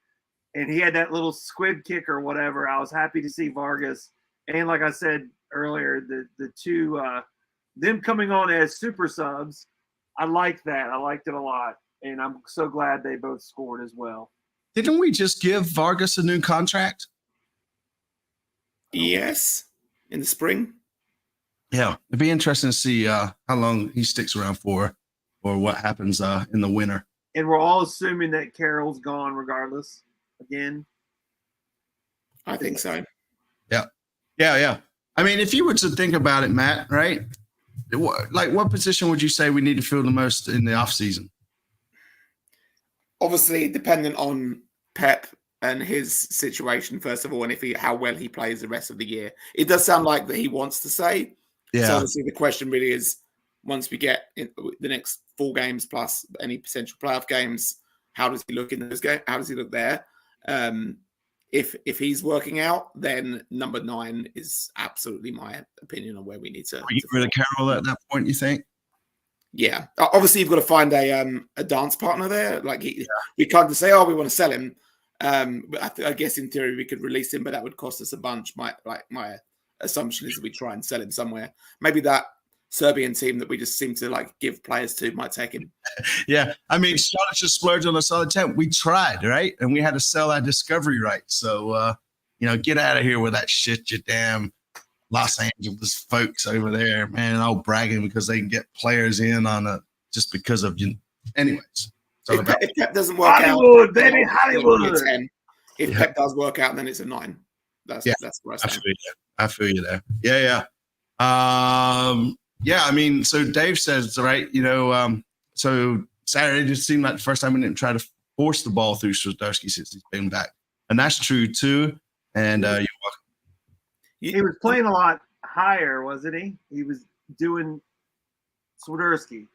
and he had that little squib kick or whatever. I was happy to see Vargas. And like I said earlier, the two, them coming on as super subs, I liked that. I liked it a lot. And I'm so glad they both scored as well. Didn't we just give Vargas a new contract? Yes. in the spring. Yeah, it'd be interesting to see how long he sticks around for, or what happens in the winter. And we're all assuming that Carroll's gone regardless. Again, I think so. Yeah. I mean, if you were to think about it, Matt, right? Like, what position would you say we need to fill the most in the offseason? Obviously, dependent on Pep and his situation, first of all, and how well he plays the rest of the year. It does sound like that he wants to say. Yeah. So obviously the question really is, once we get in the next 4 games plus any potential playoff games, how does he look in those games? How does he look there? If he's working out, then number 9 is absolutely my opinion on where we need to. Are you rid of Carroll at that point, you think? Yeah, obviously you've got to find a dance partner there. Like we can't just say, "Oh, we want to sell him." But I guess in theory we could release him, but that would cost us a bunch. My assumption is that we try and sell him somewhere. Maybe that Serbian team that we just seem to like give players to might take him. Yeah, I mean, Charlotte just splurged on a solid 10. We tried, right? And we had to sell our discovery rights. So, get out of here with that shit, you damn Los Angeles folks over there, man, all bragging because they can get players in on just because of you. Anyways, if Pep doesn't work Hollywood, out, baby, Hollywood. If Pep does work out, then it's a 9. That's where I stand. I feel you there. Yeah. I mean, so Dave says, right, so Saturday just seemed like the first time we didn't try to force the ball through Swiderski since he's been back. And that's true too. And you're welcome. He was playing a lot higher, wasn't he? He was doing Swiderski.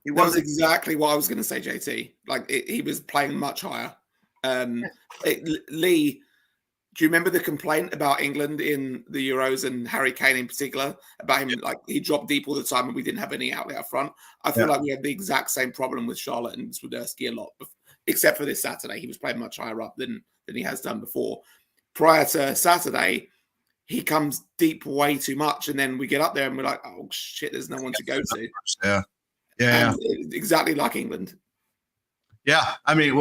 That was exactly what I was going to say, JT. Like he was playing much higher. Lee, do you remember the complaint about England in the Euros and Harry Kane in particular about him? Like he dropped deep all the time and we didn't have any outlet up front. I feel like we had the exact same problem with Charlotte and Swiderski a lot, except for this Saturday. He was playing much higher up than he has done before. Prior to Saturday, he comes deep way too much, and then we get up there and we're like, oh shit, there's no one to go to. Yeah. Exactly like England. Yeah, I mean,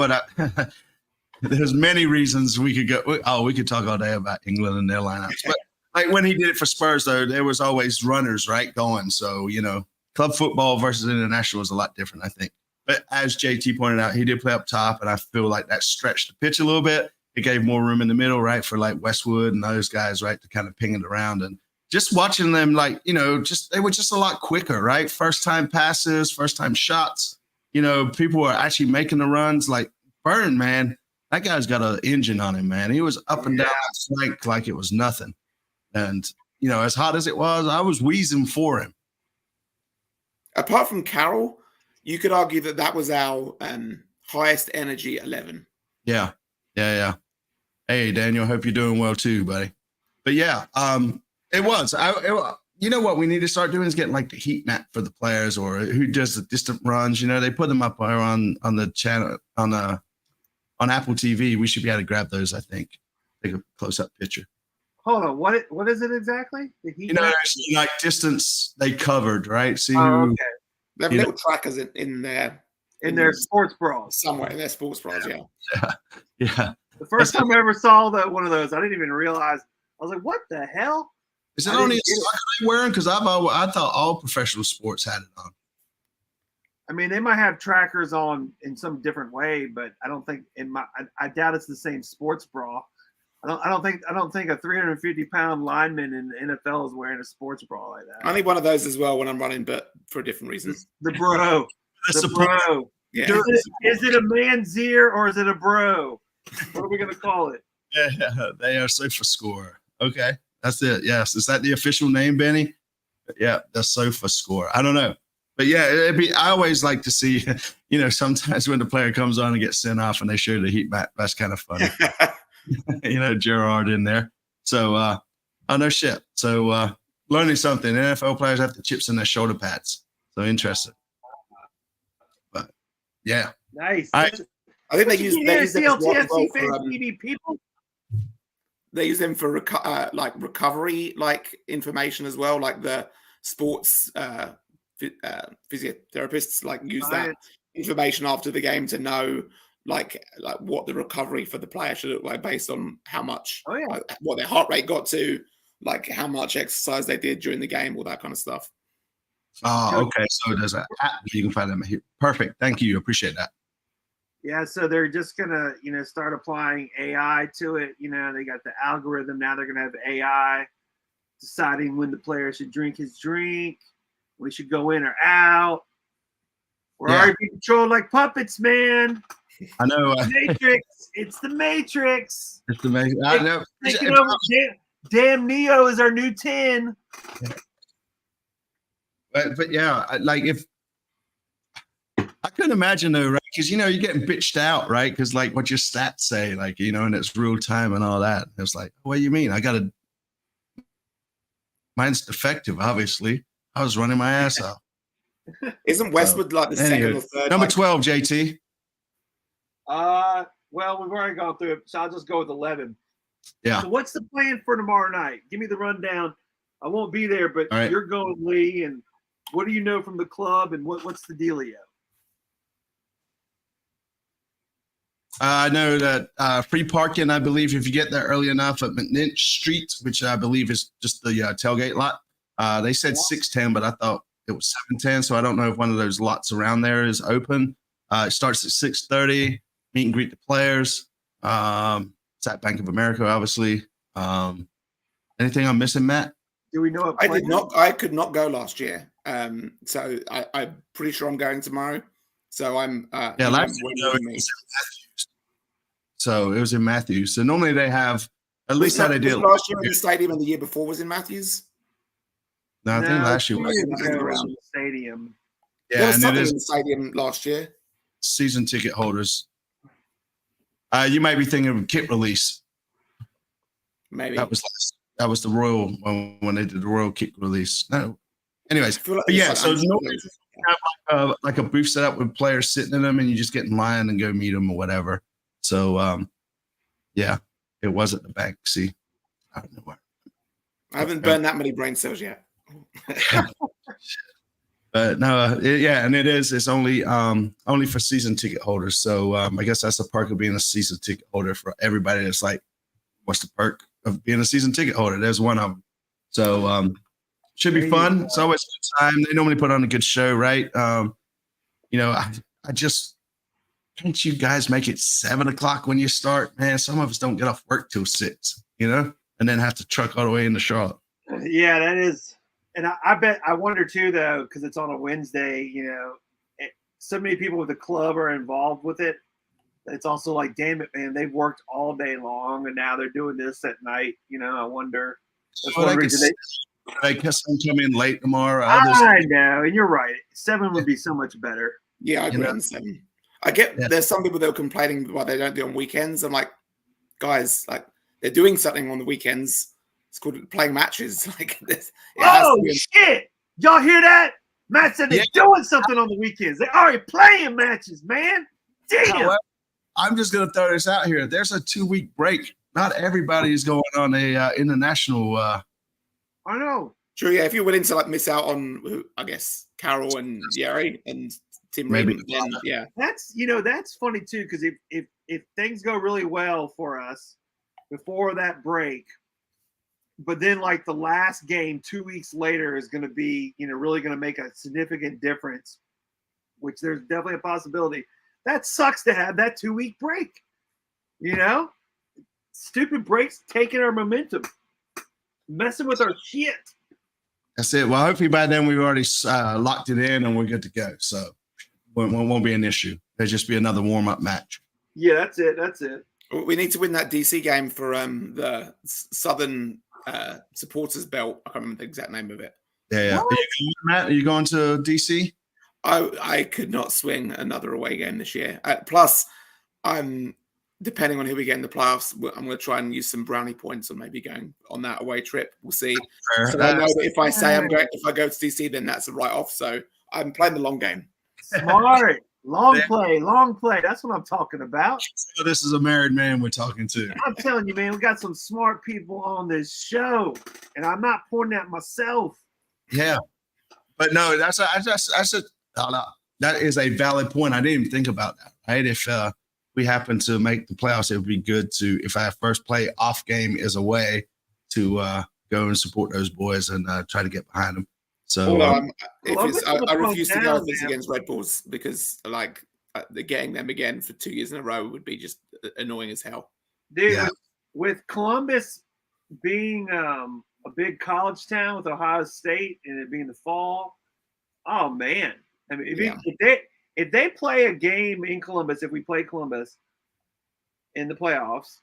there's many reasons we could go. We could talk all day about England and their lineups. But like when he did it for Spurs, though, there was always runners, right, going. So, club football versus international is a lot different, I think. But as JT pointed out, he did play up top, and I feel like that stretched the pitch a little bit. It gave more room in the middle, right, for like Westwood and those guys, right, to kind of ping it around. And just watching them, like, they were just a lot quicker, right? First-time passes, first-time shots. People were actually making the runs. Like Burn, man, that guy's got an engine on him, man. He was up and down that flank like it was nothing. And, as hot as it was, I was wheezing for him. Apart from Carroll, you could argue that was our highest energy 11. Yeah. Hey, Daniel, hope you're doing well too, buddy. But yeah, it was. You know what we need to start doing is getting like the heat map for the players or who does the distant runs. They put them up on the channel on Apple TV. We should be able to grab those, I think. Take a close-up picture. Hold on, what is it exactly? The heat map? Like distance they covered, right? See okay. They have little trackers in their sports bras. Somewhere in their sports bras, yeah. The first time I ever saw one of those, I didn't even realize. I was like, "What the hell?" Is it only soccer they wearing? Because I thought all professional sports had it on. I mean, they might have trackers on in some different way, but I don't think I doubt it's the same sports bra. I don't think a 350-pound lineman in the NFL is wearing a sports bra like that. I need one of those as well when I'm running, but for different reasons. The bro. The bro. Yeah. Is it a man's ear or is it a bro? What are we going to call it? Yeah, they are Sofa Score. Okay, that's it. Yes. Is that the official name, Benny? Yeah, the Sofa Score. I don't know. But yeah, I always like to see, sometimes when the player comes on and gets sent off and they show the heat map, that's kind of funny. Gerard in there. So, no shit. So, learning something. NFL players have the chips in their shoulder pads. So interesting. But yeah. Nice. I think they use them as CLTFC fan TV people. They use them for recovery information as well, like the sports physiotherapists use that information after the game to know like what the recovery for the player should look like based on how much what their heart rate got to, like how much exercise they did during the game, all that kind of stuff. Oh, okay. So there's an app you can find them here. Perfect. Thank you. Appreciate that. Yeah, so they're just gonna, start applying AI to it. They got the algorithm now. They're gonna have AI deciding when the player should drink his drink, when he should go in or out. We're already being controlled like puppets, man. I know. Matrix. It's the Matrix. It's amazing. I know. Damn, Neo is our new 10. But yeah, like if I couldn't imagine though, right? Because you're getting bitched out, right? Because like what your stats say, like and it's real time and all that. It's like, what do you mean? Mine's defective, obviously. I was running my ass off. Isn't Westwood like the second or third? Number 12, JT. Well, we've already gone through it, so I'll just go with 11. Yeah. So what's the plan for tomorrow night? Give me the rundown. I won't be there, but you're going, Lee, and what do you know from the club, and what's the dealio? I know that free parking, I believe, if you get there early enough at McNinch Street, which I believe is just the tailgate lot. They said 6:10, but I thought it was 7:10, so I don't know if one of those lots around there is open. It starts at 6:30. Meet and greet the players. It's at Bank of America, obviously. Anything I'm missing, Matt? Do we know? I did not. I could not go last year, so I'm pretty sure I'm going tomorrow. So I'm. Last year it was in Matthews. So it was in Matthews. So normally they have at least how they did last year in the stadium, and the year before was in Matthews. No, I think last year was around the stadium. Yeah, there was and something it is in the stadium last year. Season ticket holders. You might be thinking of kit release. Maybe that was the Royal when they did the Royal kit release. No, anyways, so normally have like a booth set up with players sitting in them, and you just get in line and go meet them or whatever. So yeah, it was at the bank. See, I don't know where. I haven't burned that many brain cells yet. But no, and it is. It's only for season ticket holders. So I guess that's the perk of being a season ticket holder for everybody. That's like, what's the perk of being a season ticket holder? There's one of them. So should be fun. It's always a good time. They normally put on a good show, right? I just can't you guys make it 7 o'clock when you start? Man, some of us don't get off work till 6, and then have to truck all the way into Charlotte. Yeah, that is. And I wonder too, though, because it's on a Wednesday, so many people with the club are involved with it. It's also like, damn it, man, they've worked all day long and now they're doing this at night. I wonder. I guess I'm coming late tomorrow. I know, and you're right. 7 would be so much better. Yeah, I agree on 7. I get there's some people that are complaining why they don't do it on weekends. I'm like, guys, like they're doing something on the weekends. It's called playing matches. Like this. Shit! Y'all hear that? Matt said they're doing something on the weekends. They're already playing matches, man. Damn. I'm just gonna throw this out here. There's a 2-week break. Not everybody is going on a international. I know. True. Yeah. If you're willing to like miss out on, I guess Carol and Yeri and Tim, maybe. Then, yeah. That's funny too, because if things go really well for us before that break. But then, like the last game 2 weeks later is going to be, really going to make a significant difference, which there's definitely a possibility. That sucks to have that 2-week break. Stupid breaks taking our momentum, messing with our shit. That's it. Well, hopefully by then we've already locked it in and we're good to go. So it won't be an issue. There'll just be another warm-up match. Yeah, that's it. That's it. We need to win that DC game for the Southern supporters belt. I can't remember the exact name of it. Yeah. Matt, are you going to DC? I could not swing another away game this year. Plus, depending on who we get in the playoffs, I'm going to try and use some brownie points on maybe going on that away trip. We'll see. So I know that if I say if I go to DC, then that's a write-off. So I'm playing the long game. Smart. Long play. That's what I'm talking about. So this is a married man we're talking to. I'm telling you, man, we got some smart people on this show, and I'm not pointing at myself. Yeah, but no, that is a valid point. I didn't even think about that. Right, if we happen to make the playoffs, it would be good to, if our first play off game is away, to go and support those boys and try to get behind them. So Although I refuse to go if it's against Red Bulls because like getting them again for 2 years in a row would be just annoying as hell. Dude, with Columbus being a big college town with Ohio State and it being the fall, oh man! I mean, if they play a game in Columbus, if we play Columbus in the playoffs,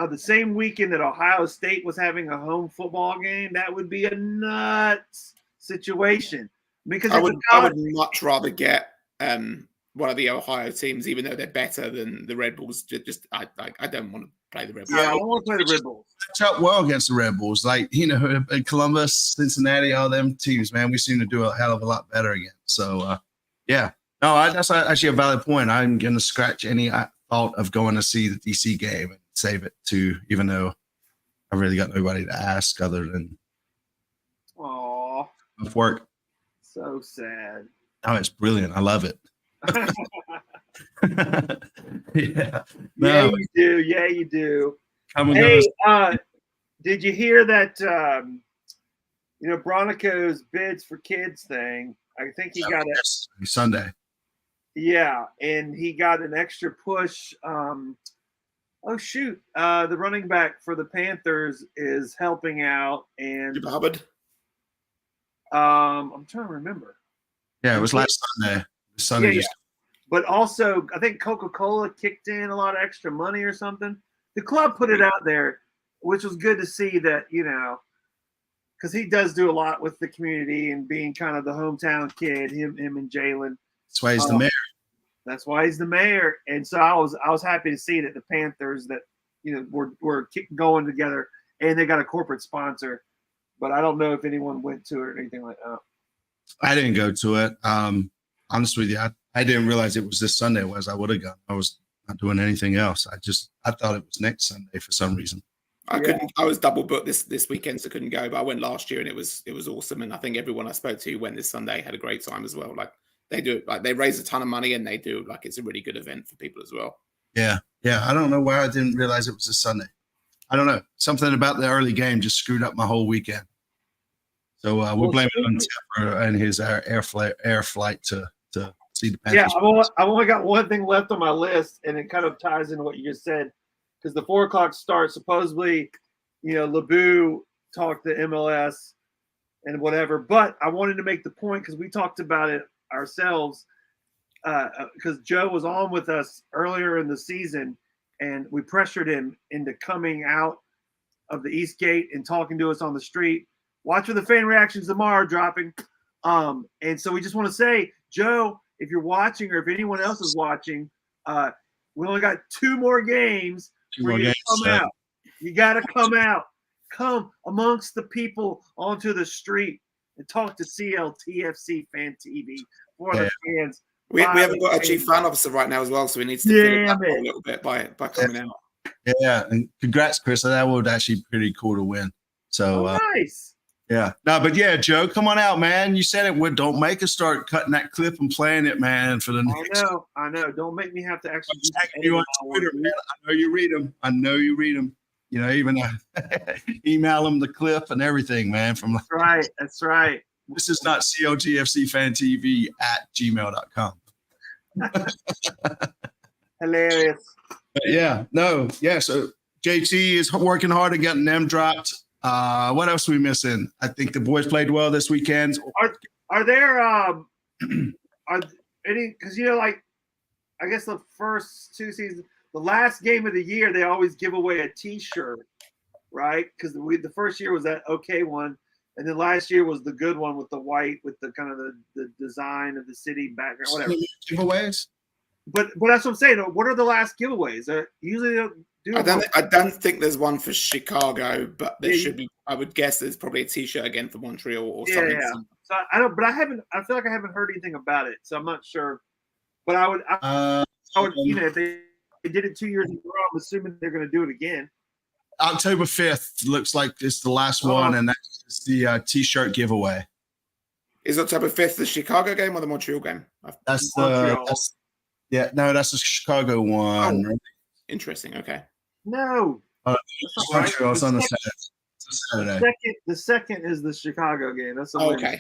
the same weekend that Ohio State was having a home football game, that would be a nuts situation. Because I would much rather get one of the Ohio teams, even though they're better than the Red Bulls. I don't want to play the Red Bulls. Yeah, I don't want to play the Red Bulls. Match up well against the Red Bulls, like Columbus, Cincinnati, all them teams. Man, we seem to do a hell of a lot better again. So, yeah, no, that's actually a valid point. I'm going to scratch any thought of going to see the DC game and save it to, even though I really got nobody to ask other than work. So sad. Oh, it's brilliant. I love it. Yeah. Yeah, you do. Yeah, you do. Did you hear that? Bronico's bids for kids thing. I think he got it Sunday. Yeah, and he got an extra push. Oh shoot! The running back for the Panthers is helping out, and Hubbard. I'm trying to remember. Yeah, it was last Sunday. Yeah. But also, I think Coca-Cola kicked in a lot of extra money or something. The club put it out there, which was good to see that, because he does do a lot with the community and being kind of the hometown kid, him and Jalen. That's why he's the mayor. That's why he's the mayor. And so I was happy to see that the Panthers that, were going together and they got a corporate sponsor. But I don't know if anyone went to it or anything like that. I didn't go to it. Honest with you, I didn't realize it was this Sunday. I would have gone. I was not doing anything else. I thought it was next Sunday for some reason. I couldn't. I was double booked this weekend, so couldn't go. But I went last year, and it was awesome. And I think everyone I spoke to who went this Sunday had a great time as well. Like they do, like they raise a ton of money, and they do like it's a really good event for people as well. Yeah. I don't know why I didn't realize it was this Sunday. I don't know. Something about the early game just screwed up my whole weekend. So we'll blame it on Tipper and his air flight to see the Panthers. Yeah, I've only got one thing left on my list, and it kind of ties into what you just said. Because the 4 o'clock start, supposedly, LeBou talked to MLS and whatever. But I wanted to make the point because we talked about it ourselves. Because Joe was on with us earlier in the season, and we pressured him into coming out of the East Gate and talking to us on the street. Watch for the fan reactions tomorrow dropping. And so we just want to say, Joe, if you're watching or if anyone else is watching, we only got 2 more games for you to come out. You got to come out. Come amongst the people onto the street and talk to CLTFC Fan TV for the fans. We haven't got a chief fan officer right now as well, so we need to fill it a little bit by coming out. Yeah, and congrats, Chris. That would actually be pretty cool to win. So nice. Yeah. No, but yeah, Joe, come on out, man. You said it. Don't make us start cutting that clip and playing it, man, for the next. I know. Don't make me have to actually you on Twitter, man. I know you read them. Even email them the clip and everything, man. That's right. This is not CLGFCFanTV at gmail.com. Hilarious. So JT is working hard at getting them dropped. What else are we missing? I think the boys played well this weekend. Are there are any, because I guess the first 2 seasons, the last game of the year, they always give away a T-shirt, right? Because the first year was that okay one, and then last year was the good one with the white, with the kind of the design of the city background, whatever. Giveaways? But that's what I'm saying. What are the last giveaways? Usually they don't I don't think there's one for Chicago, but there should be. I would guess there's probably a T-shirt again for Montreal or something. Yeah. So I don't, but I feel like I haven't heard anything about it, so I'm not sure. But I would, if they did it 2 years in a row, I'm assuming they're going to do it again. October 5th looks like it's the last one, and that's the T-shirt giveaway. Is October 5th the Chicago game or the Montreal game? That's the Chicago one. Interesting. Okay. No. Montreal. It's on the Saturday. It's a Saturday. The second is the Chicago game. That's the okay.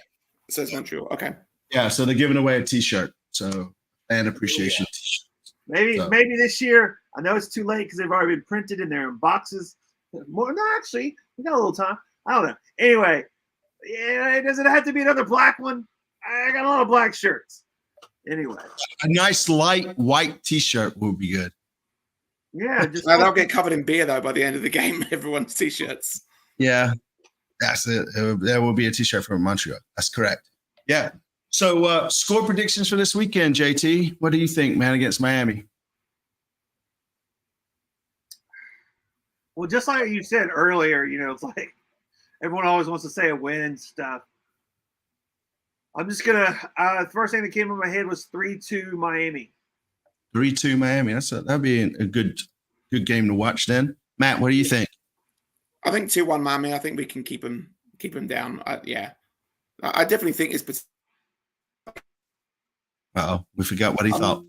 So it's Montreal. Okay. Yeah, so they're giving away a T-shirt. So fan appreciation T-shirt. Maybe this year. I know it's too late because they've already been printed and they're in boxes. No, actually, we got a little time. I don't know. Anyway, yeah, does it have to be another black one? I got a lot of black shirts. Anyway, a nice light white T-shirt would be good. Yeah, they'll get covered in beer though by the end of the game. Everyone's T-shirts. Yeah, that's it. There will be a T-shirt from Montreal. That's correct. Yeah. So score predictions for this weekend, JT. What do you think, man, against Miami? Well, just like you said earlier, it's like everyone always wants to say a win and stuff. I'm just gonna. The first thing that came in my head was 3-2 Miami. 3-2 Miami. That'd be a good game to watch. Then, Matt, what do you think? I think 2-1 Miami. I think we can keep them down. I definitely think it's. We forgot what he thought.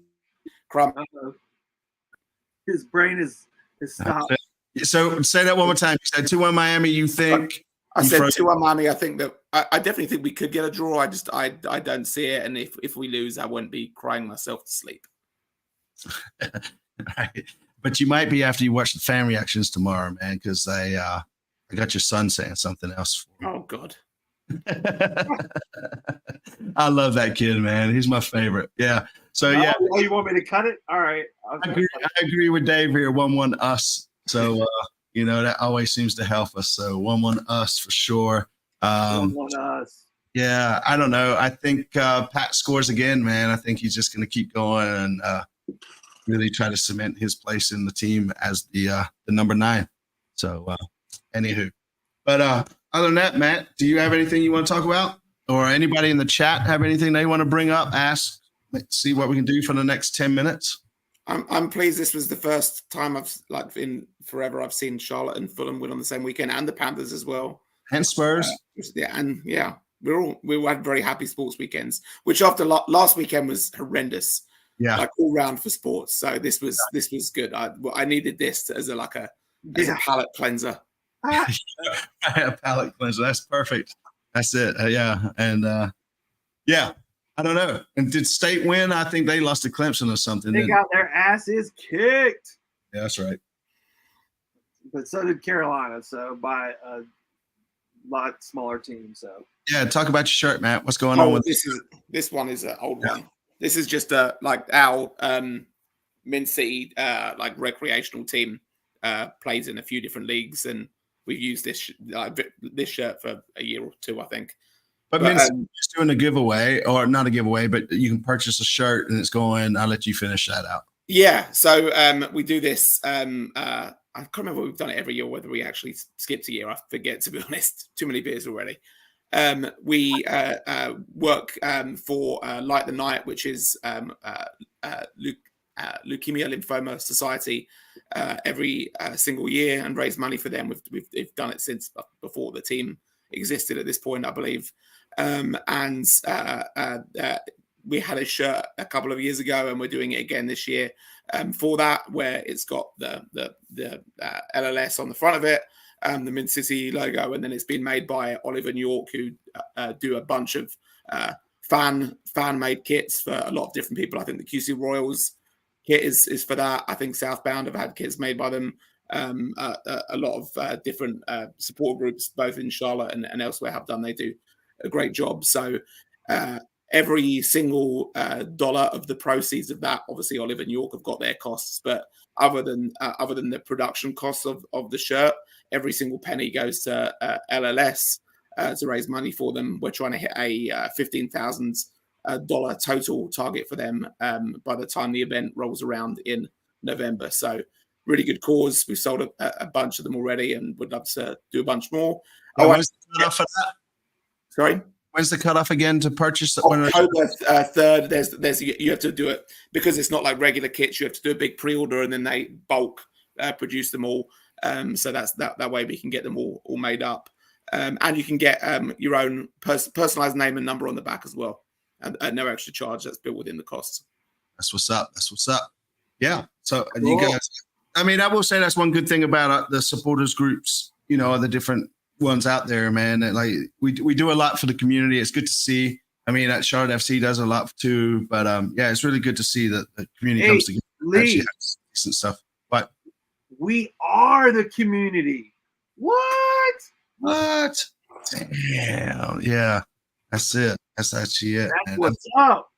His brain is stopped. So say that one more time. You said 2-1 Miami. You think? I said 2-1 Miami. I think that I definitely think we could get a draw. I don't see it, and if we lose, I won't be crying myself to sleep. Right. But you might be after you watch the fan reactions tomorrow, man, because I got your son saying something else. Oh God. I love that kid, man. He's my favorite. Yeah. So yeah. Oh, you want me to cut it? All right. I agree with Dave here. 1-1 us. So that always seems to help us. So 1-1 us for sure. 1-1 us. Yeah, I don't know. I think Pat scores again, man. I think he's just going to keep going and really try to cement his place in the team as the number 9. So, anywho. But other than that, Matt, do you have anything you want to talk about? Or anybody in the chat have anything they want to bring up, ask, see what we can do for the next 10 minutes? I'm pleased this was the first time in forever I've seen Charlotte and Fulham win on the same weekend, and the Panthers as well. And Spurs. We had very happy sports weekends, which after last weekend was horrendous. Yeah, like all round for sports. So this was good. I needed this as a palate cleanser. A palate cleanser. That's perfect. That's it. And I don't know. And did State win? I think they lost to Clemson or something. They got their asses kicked. Yeah, that's right. But so did Carolina. So by a lot smaller team. So yeah, talk about your shirt, Matt. What's going on with this one? Is an old one. This is just our Min City recreational team plays in a few different leagues, and we've used this shirt for a year or two, I think. But Min City is doing a giveaway, or not a giveaway, but you can purchase a shirt and it's going. I'll let you finish that out. Yeah, so we do this. I can't remember if we've done it every year, whether we actually skipped a year. I forget, to be honest. Too many beers already. We work for Light the Night, which is Leukemia Lymphoma Society, every single year, and raise money for them. We've done it since before the team existed at this point, I believe. We had a shirt a couple of years ago, and we're doing it again this year for that, where it's got the LLS on the front of it, the Min City logo, and then it's been made by Oliver New York, who do a bunch of fan-made kits for a lot of different people. I think the QC Royals kit is for that. I think Southbound have had kits made by them. A lot of different support groups, both in Charlotte and elsewhere, have done. They do a great job. So every single dollar of the proceeds of that, obviously Oliver New York have got their costs, but other than the production costs of the shirt, every single penny goes to LLS to raise money for them. We're trying to hit a $15,000 total target for them by the time the event rolls around in November. So really good cause. We've sold a bunch of them already, and would love to do a bunch more. When's the cutoff for that? Sorry? When's the cutoff again to purchase? October 3rd. There's you have to do it because it's not like regular kits. You have to do a big pre-order, and then they bulk produce them all. So that's that way we can get them all made up. And you can get your own personalized name and number on the back as well. And no extra charge. That's built within the costs. That's what's up. Yeah. So you guys, I mean, I will say that's one good thing about the supporters groups, the different ones out there, man. And like we do a lot for the community. It's good to see. I mean, at Charlotte FC does a lot too, but yeah, it's really good to see that the community comes together. Actually has decent stuff. But we are the community. What? What? Damn. Yeah, that's it. That's actually it. That's what's up.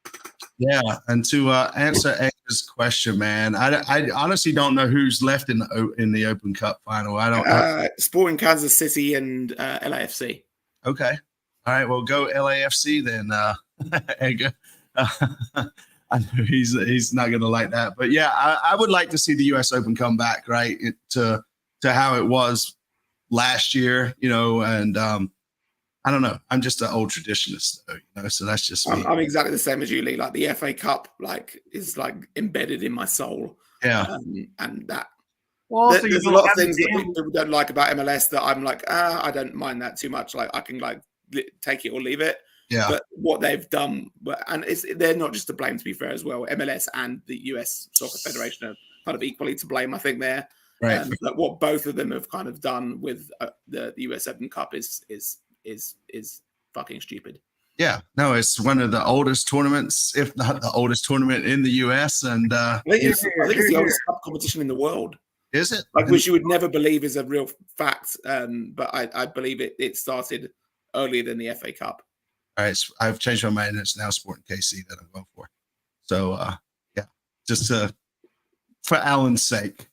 Yeah, and to answer Edgar's question, man, I honestly don't know who's left in the Open Cup final. I don't. Sporting Kansas City and LAFC. Okay, all right. Well, go LAFC then, Edgar. I know he's not going to like that, but yeah, I would like to see the U.S. Open come back, right, to how it was last year, you know, and I don't know. I'm just an old traditionalist, though, you know. So that's just me. I'm exactly the same as you, Lee. Like the FA Cup, like is like embedded in my soul. Yeah, and that. Well, there's a lot of things that people don't like about MLS that I'm like, I don't mind that too much. Like I can like take it or leave it. Yeah. But what they've done, and they're not just to blame, to be fair as well. MLS and the US Soccer Federation are kind of equally to blame, I think. There, right? But what both of them have kind of done with the US Open Cup is fucking stupid. Yeah, no, it's one of the oldest tournaments, if not the oldest tournament in the US. And I think it's the oldest cup competition in the world. Is it? Like, which you would never believe is a real fact. But I believe it started earlier than the FA Cup. All right, I've changed my mind. It's now Sporting KC that I'm going for. So, yeah, just for Alan's sake.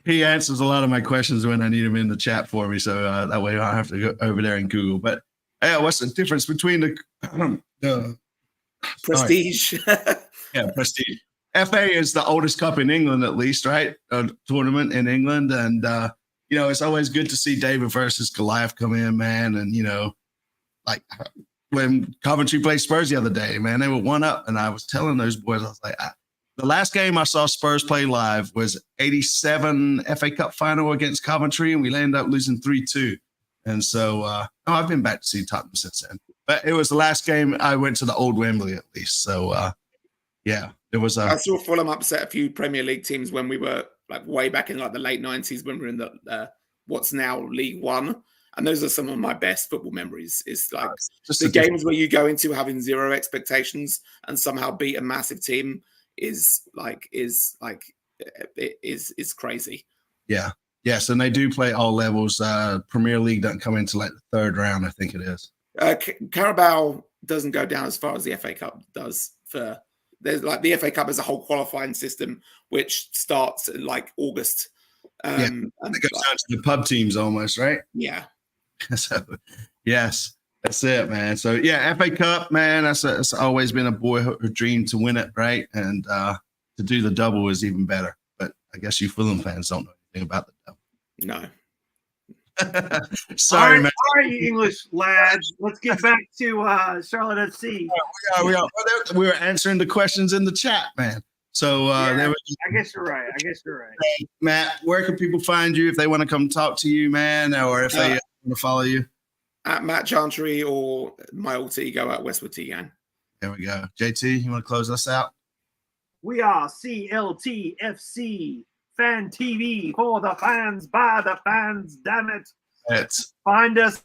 He answers a lot of my questions when I need him in the chat for me, so that way I don't have to go over there and Google. But yeah, what's the difference between the Prestige? Yeah, Prestige. FA is the oldest cup in England, at least, right? A tournament in England, and you know, it's always good to see David versus Goliath come in, man. And you know, like when Coventry played Spurs the other day, man, they were 1-up, and I was telling those boys, I was like, the last game I saw Spurs play live was '87 FA Cup final against Coventry, and we ended up losing 3-2. And so, I've been back to see Tottenham since then. But it was the last game I went to the old Wembley, at least. So, yeah, it was. I saw Fulham upset a few Premier League teams when we were like way back in like the late '90s when we were in the what's now League One. And those are some of my best football memories. Is like the games where you go into having zero expectations and somehow beat a massive team is crazy. Yeah. Yes, and they do play all levels. Premier League doesn't come into like the third round, I think it is. Carabao doesn't go down as far as the FA Cup does. There's like the FA Cup is a whole qualifying system which starts in like August. And it goes down to the pub teams almost, right? Yeah. So, yes, that's it, man. So yeah, FA Cup, man. That's always been a boyhood dream to win it, right? And to do the double is even better. But I guess you Fulham fans don't know anything about the double. No. Sorry, man. All right, you English lads. Let's get back to Charlotte FC. We were answering the questions in the chat, man. So I guess you're right. Matt, where can people find you if they want to come talk to you, man, or if they want to follow you? At Matt Chantry or my alter ego at Westwood T-Gang. There we go. JT, you want to close us out? We are CLTFC Fan TV for the fans, by the fans, damn it. Find us